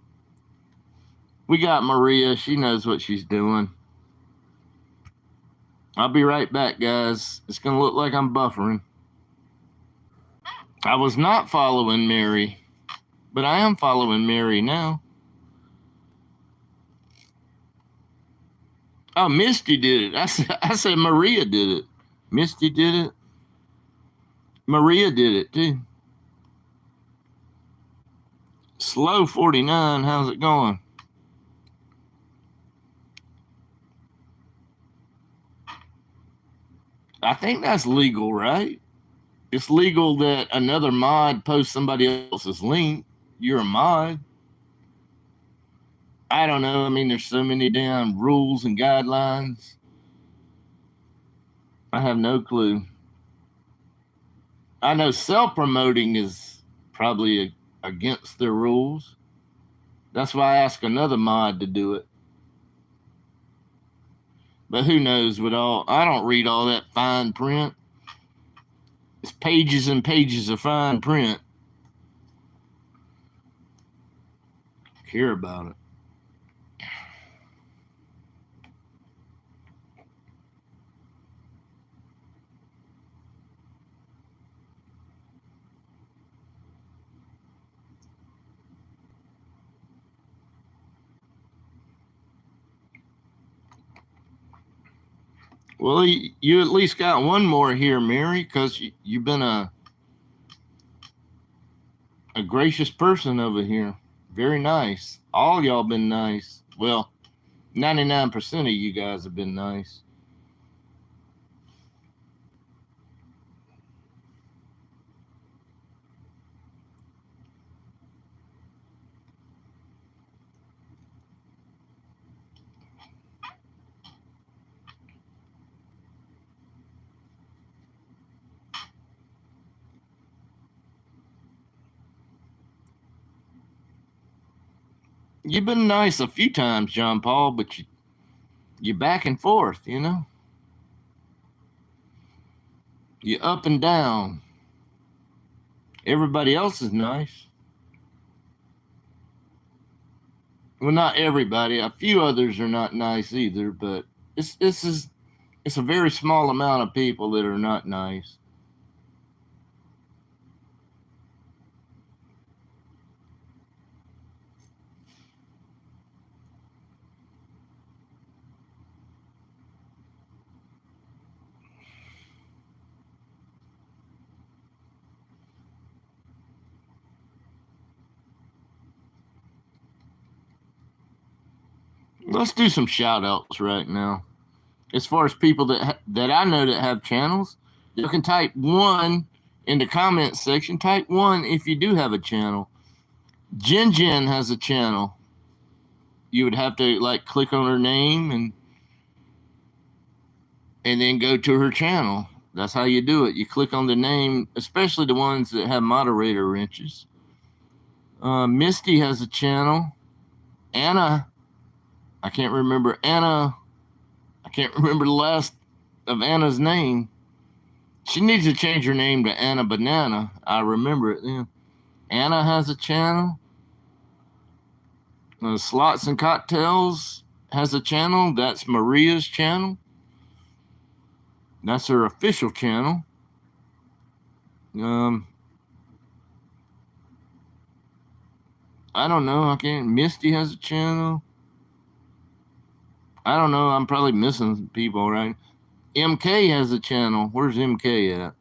We got Maria. She knows what she's doing. I'll be right back, guys. It's going to look like I'm buffering. I was not following Mary, but I am following Mary now. Oh, Misty did it. I said Maria did it. Misty did it. Maria did it too. Slow 49. How's it going? I think that's legal, right? It's legal that another mod posts somebody else's link. You're a mod. I don't know. I mean, there's so many damn rules and guidelines. I have no clue. I know self-promoting is probably against their rules. That's why I ask another mod to do it. But who knows with all, I don't read all that fine print. It's pages and pages of fine print. Care about it. Well, you at least got one more here, Mary, because you've been a gracious person over here. Very nice. All y'all been nice. Well, 99% of you guys have been nice. You've been nice a few times, John Paul, but you're back and forth, you know? You're up and down. Everybody else is nice. Well, not everybody. A few others are not nice either, but it's a very small amount of people that are not nice. Let's do some shout outs right now. As far as people that I know that have channels, you can type 1 in the comment section. Type 1 if you do have a channel. Jen has a channel. You would have to like click on her name and then go to her channel. That's how you do it. You click on the name, especially the ones that have moderator wrenches. Misty has a channel. Anna, I can't remember the last of Anna's name. She needs to change her name to Anna Banana. I remember it then. Anna has a channel. Slots and Cocktails has a channel. That's Maria's channel. That's her official channel. I don't know. Misty has a channel. I don't know. I'm probably missing people, right? MK has a channel. Where's MK at?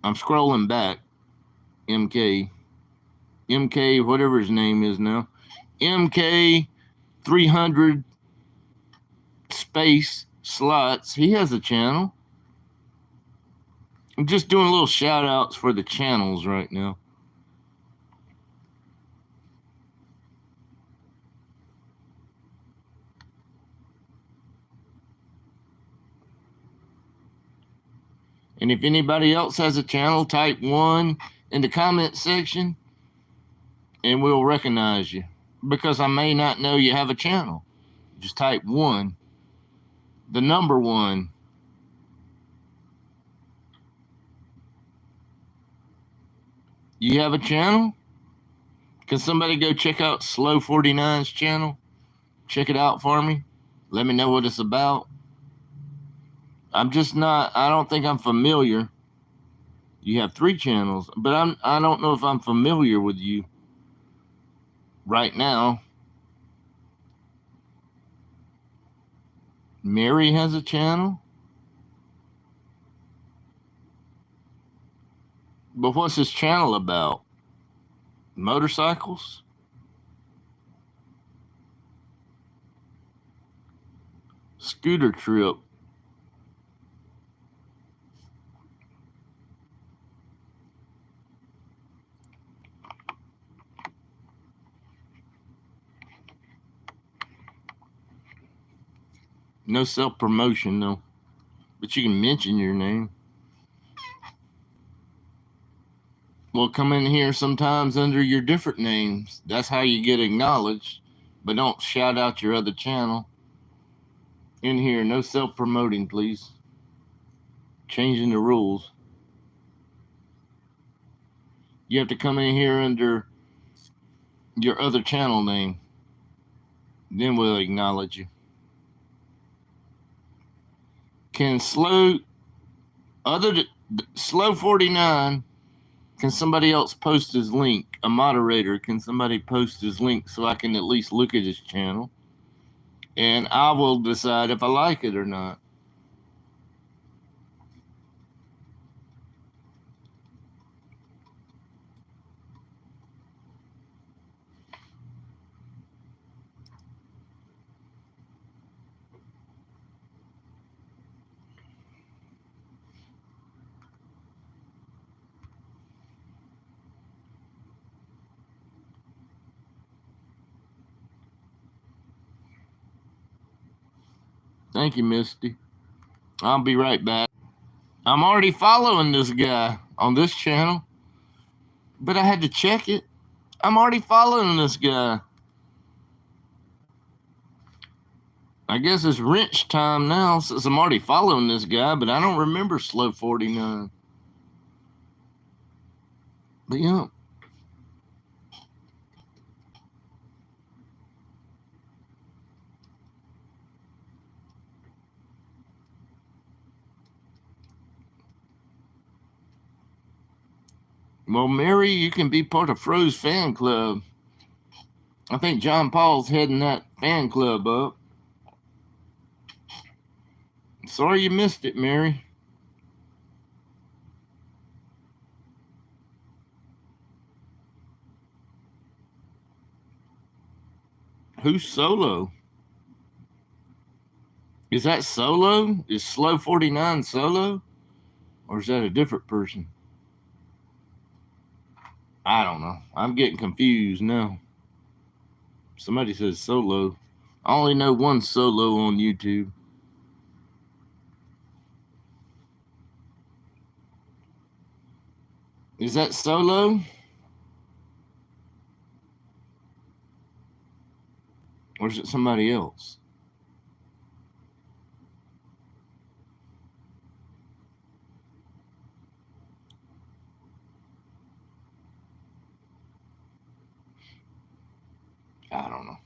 I'm scrolling back. MK. MK, whatever his name is now. MK 300 space slots. He has a channel. I'm just doing little shout outs for the channels right now. And if anybody else has a channel, type 1 in the comment section and we'll recognize you. Because I may not know you have a channel. Just type 1. The number 1. You have a channel? Can somebody go check out Slow 49's channel? Check it out for me. Let me know what it's about. I'm just not, I don't think I'm familiar. You have 3 channels, but I don't know if I'm familiar with you right now. Mary has a channel. But what's his channel about? Motorcycles? Scooter trip. No self-promotion, though. But you can mention your name. Well, come in here sometimes under your different names. That's how you get acknowledged. But don't shout out your other channel. In here, no self-promoting, please. Changing the rules. You have to come in here under your other channel name. Then we'll acknowledge you. Can Slow 49, can somebody else post his link? A moderator, can somebody post his link so I can at least look at his channel? And I will decide if I like it or not. Thank you, Misty. I'll be right back. I'm already following this guy on this channel, but I had to check it. I'm already following this guy. I guess it's wrench time now since I'm already following this guy, but I don't remember Slow 49. But yeah. Well, Mary, you can be part of Fro's fan club. I think John Paul's heading that fan club up. Sorry you missed it, Mary. Who's Solo? Is that Solo? Is Slow 49 Solo? Or is that a different person? I don't know. I'm getting confused now. Somebody says Solo. I only know one Solo on YouTube. Is that Solo? Or is it somebody else? I don't know.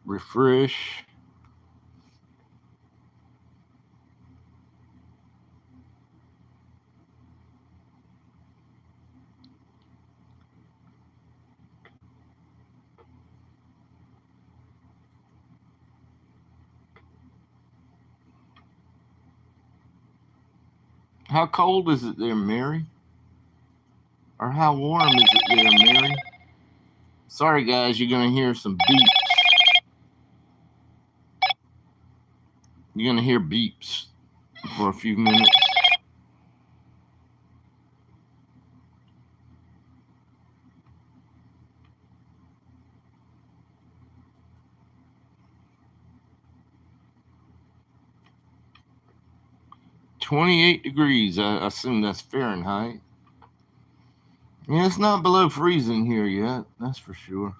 Refresh. How cold is it there, Mary? Or how warm is it there, Mary? Sorry, guys, you're going to hear some beeps. You're going to hear beeps for a few minutes. $28. I assume that's Fahrenheit. Yeah, it's not below freezing here yet. That's for sure.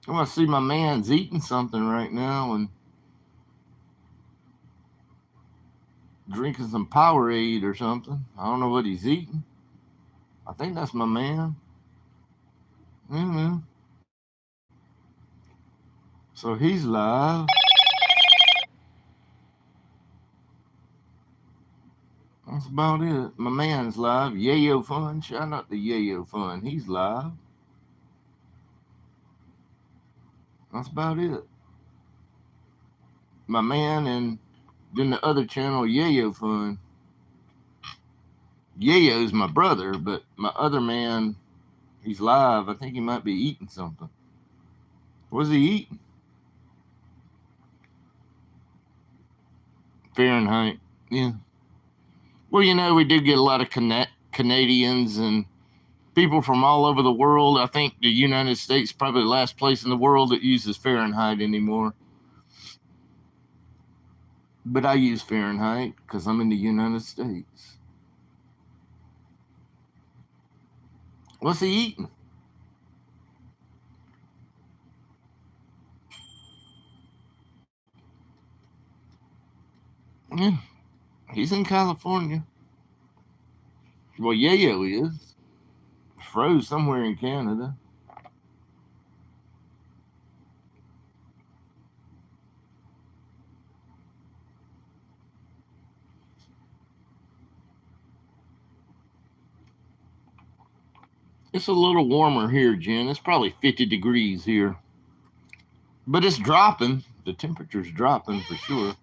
I want to see my man's eating something right now and drinking some Powerade or something. I don't know what he's eating. I think that's my man. Mm-hmm. So he's live. That's about it. My man's live. Yayo Fun. Shout out to Yayo Fun. He's live. That's about it. My man and then the other channel, Yayo Fun. Yayo's my brother, but my other man, he's live. I think he might be eating something. What's he eating? Fahrenheit. Yeah. Well, we do get a lot of Canadians and people from all over the world. I think the United States is probably the last place in the world that uses Fahrenheit anymore. But I use Fahrenheit because I'm in the United States. What's he eating? Yeah, he's in California. Well, Yayo is. Froze somewhere in Canada. It's a little warmer here, Jen. It's probably 50 degrees here. But it's dropping. The temperature's dropping for sure.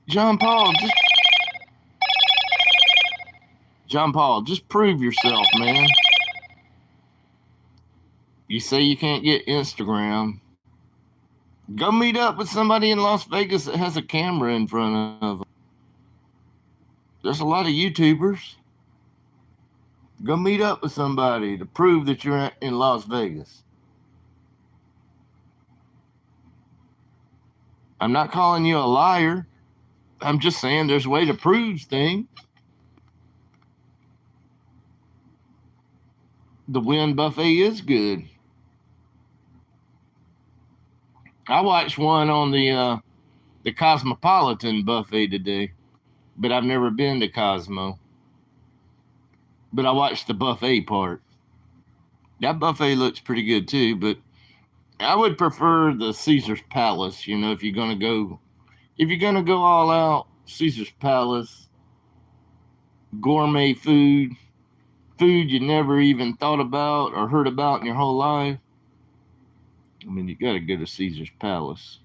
John Paul, just prove yourself, man. You say you can't get Instagram. Go meet up with somebody in Las Vegas that has a camera in front of them. There's a lot of YouTubers. Go meet up with somebody to prove that you're in Las Vegas. I'm not calling you a liar. I'm just saying there's a way to prove things. The Wynn buffet is good. I watched one on the Cosmopolitan buffet today, but I've never been to Cosmo. But I watched the buffet part. That buffet looks pretty good too, but I would prefer the Caesar's Palace. If you're gonna go all out, Caesar's Palace, gourmet food you never even thought about or heard about in your whole life. I mean, you got to go to Caesar's Palace.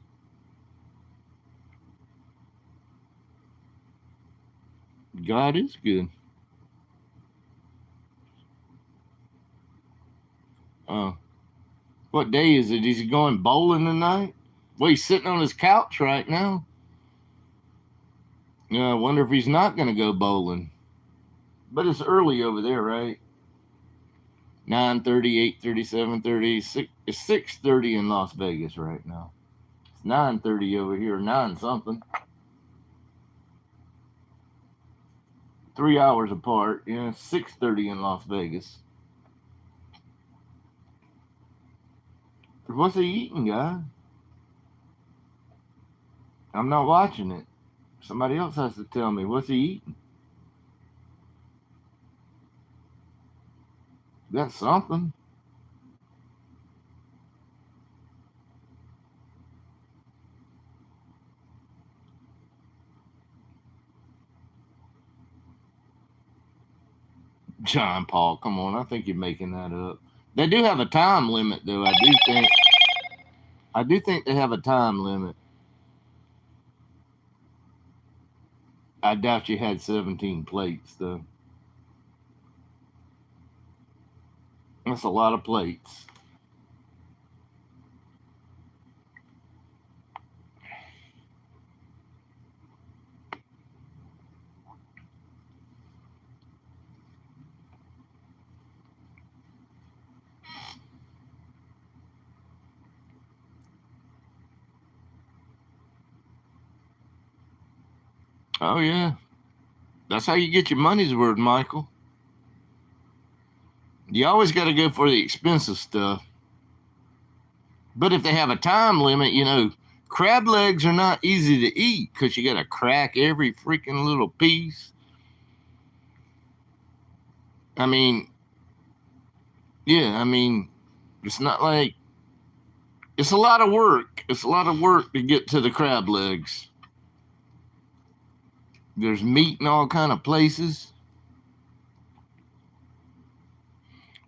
God is good. Uh, what day is it? Is he going bowling tonight? Well, he's sitting on his couch right now. I wonder if he's not going to go bowling. But it's early over there, right? 9:30, 8:30, 7:30. It's 6:30 in Las Vegas right now. It's 9:30 over here, 9 something. 3 hours apart. Yeah, 6:30 in Las Vegas. What's he eating, guy? I'm not watching it. Somebody else has to tell me. What's he eating? That's something. John Paul, come on. I think you're making that up. They do have a time limit, though. I do think they have a time limit. I doubt you had 17 plates, though. That's a lot of plates. Oh, yeah. That's how you get your money's worth, Michael. You always got to go for the expensive stuff. But if they have a time limit, crab legs are not easy to eat because you got to crack every freaking little piece. I mean, yeah, it's not like it's a lot of work. It's a lot of work to get to the crab legs. There's meat in all kind of places.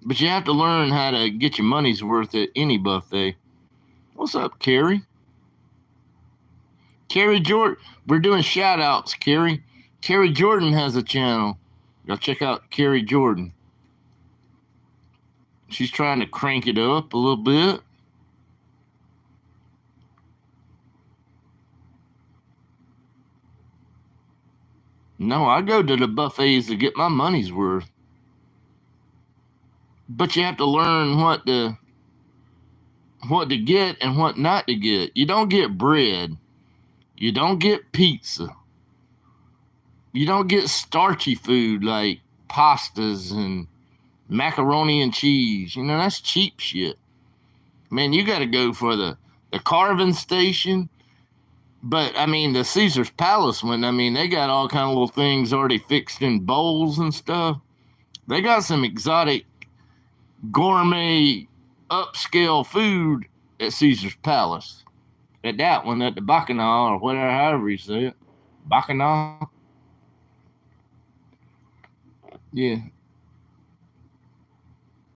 But you have to learn how to get your money's worth at any buffet. What's up, Carrie? Carrie Jordan. We're doing shout outs, Carrie. Carrie Jordan has a channel. Go check out Carrie Jordan. She's trying to crank it up a little bit. No, I go to the buffets to get my money's worth. But you have to learn what to get and what not to get. You don't get bread. You don't get pizza. You don't get starchy food like pastas and macaroni and cheese. That's cheap shit. Man, you got to go for the carving station. But, the Caesar's Palace one, they got all kind of little things already fixed in bowls and stuff. They got some exotic gourmet upscale food at Caesar's Palace. At that one, at the Bacchanal, or whatever, however you say it. Bacchanal. Yeah,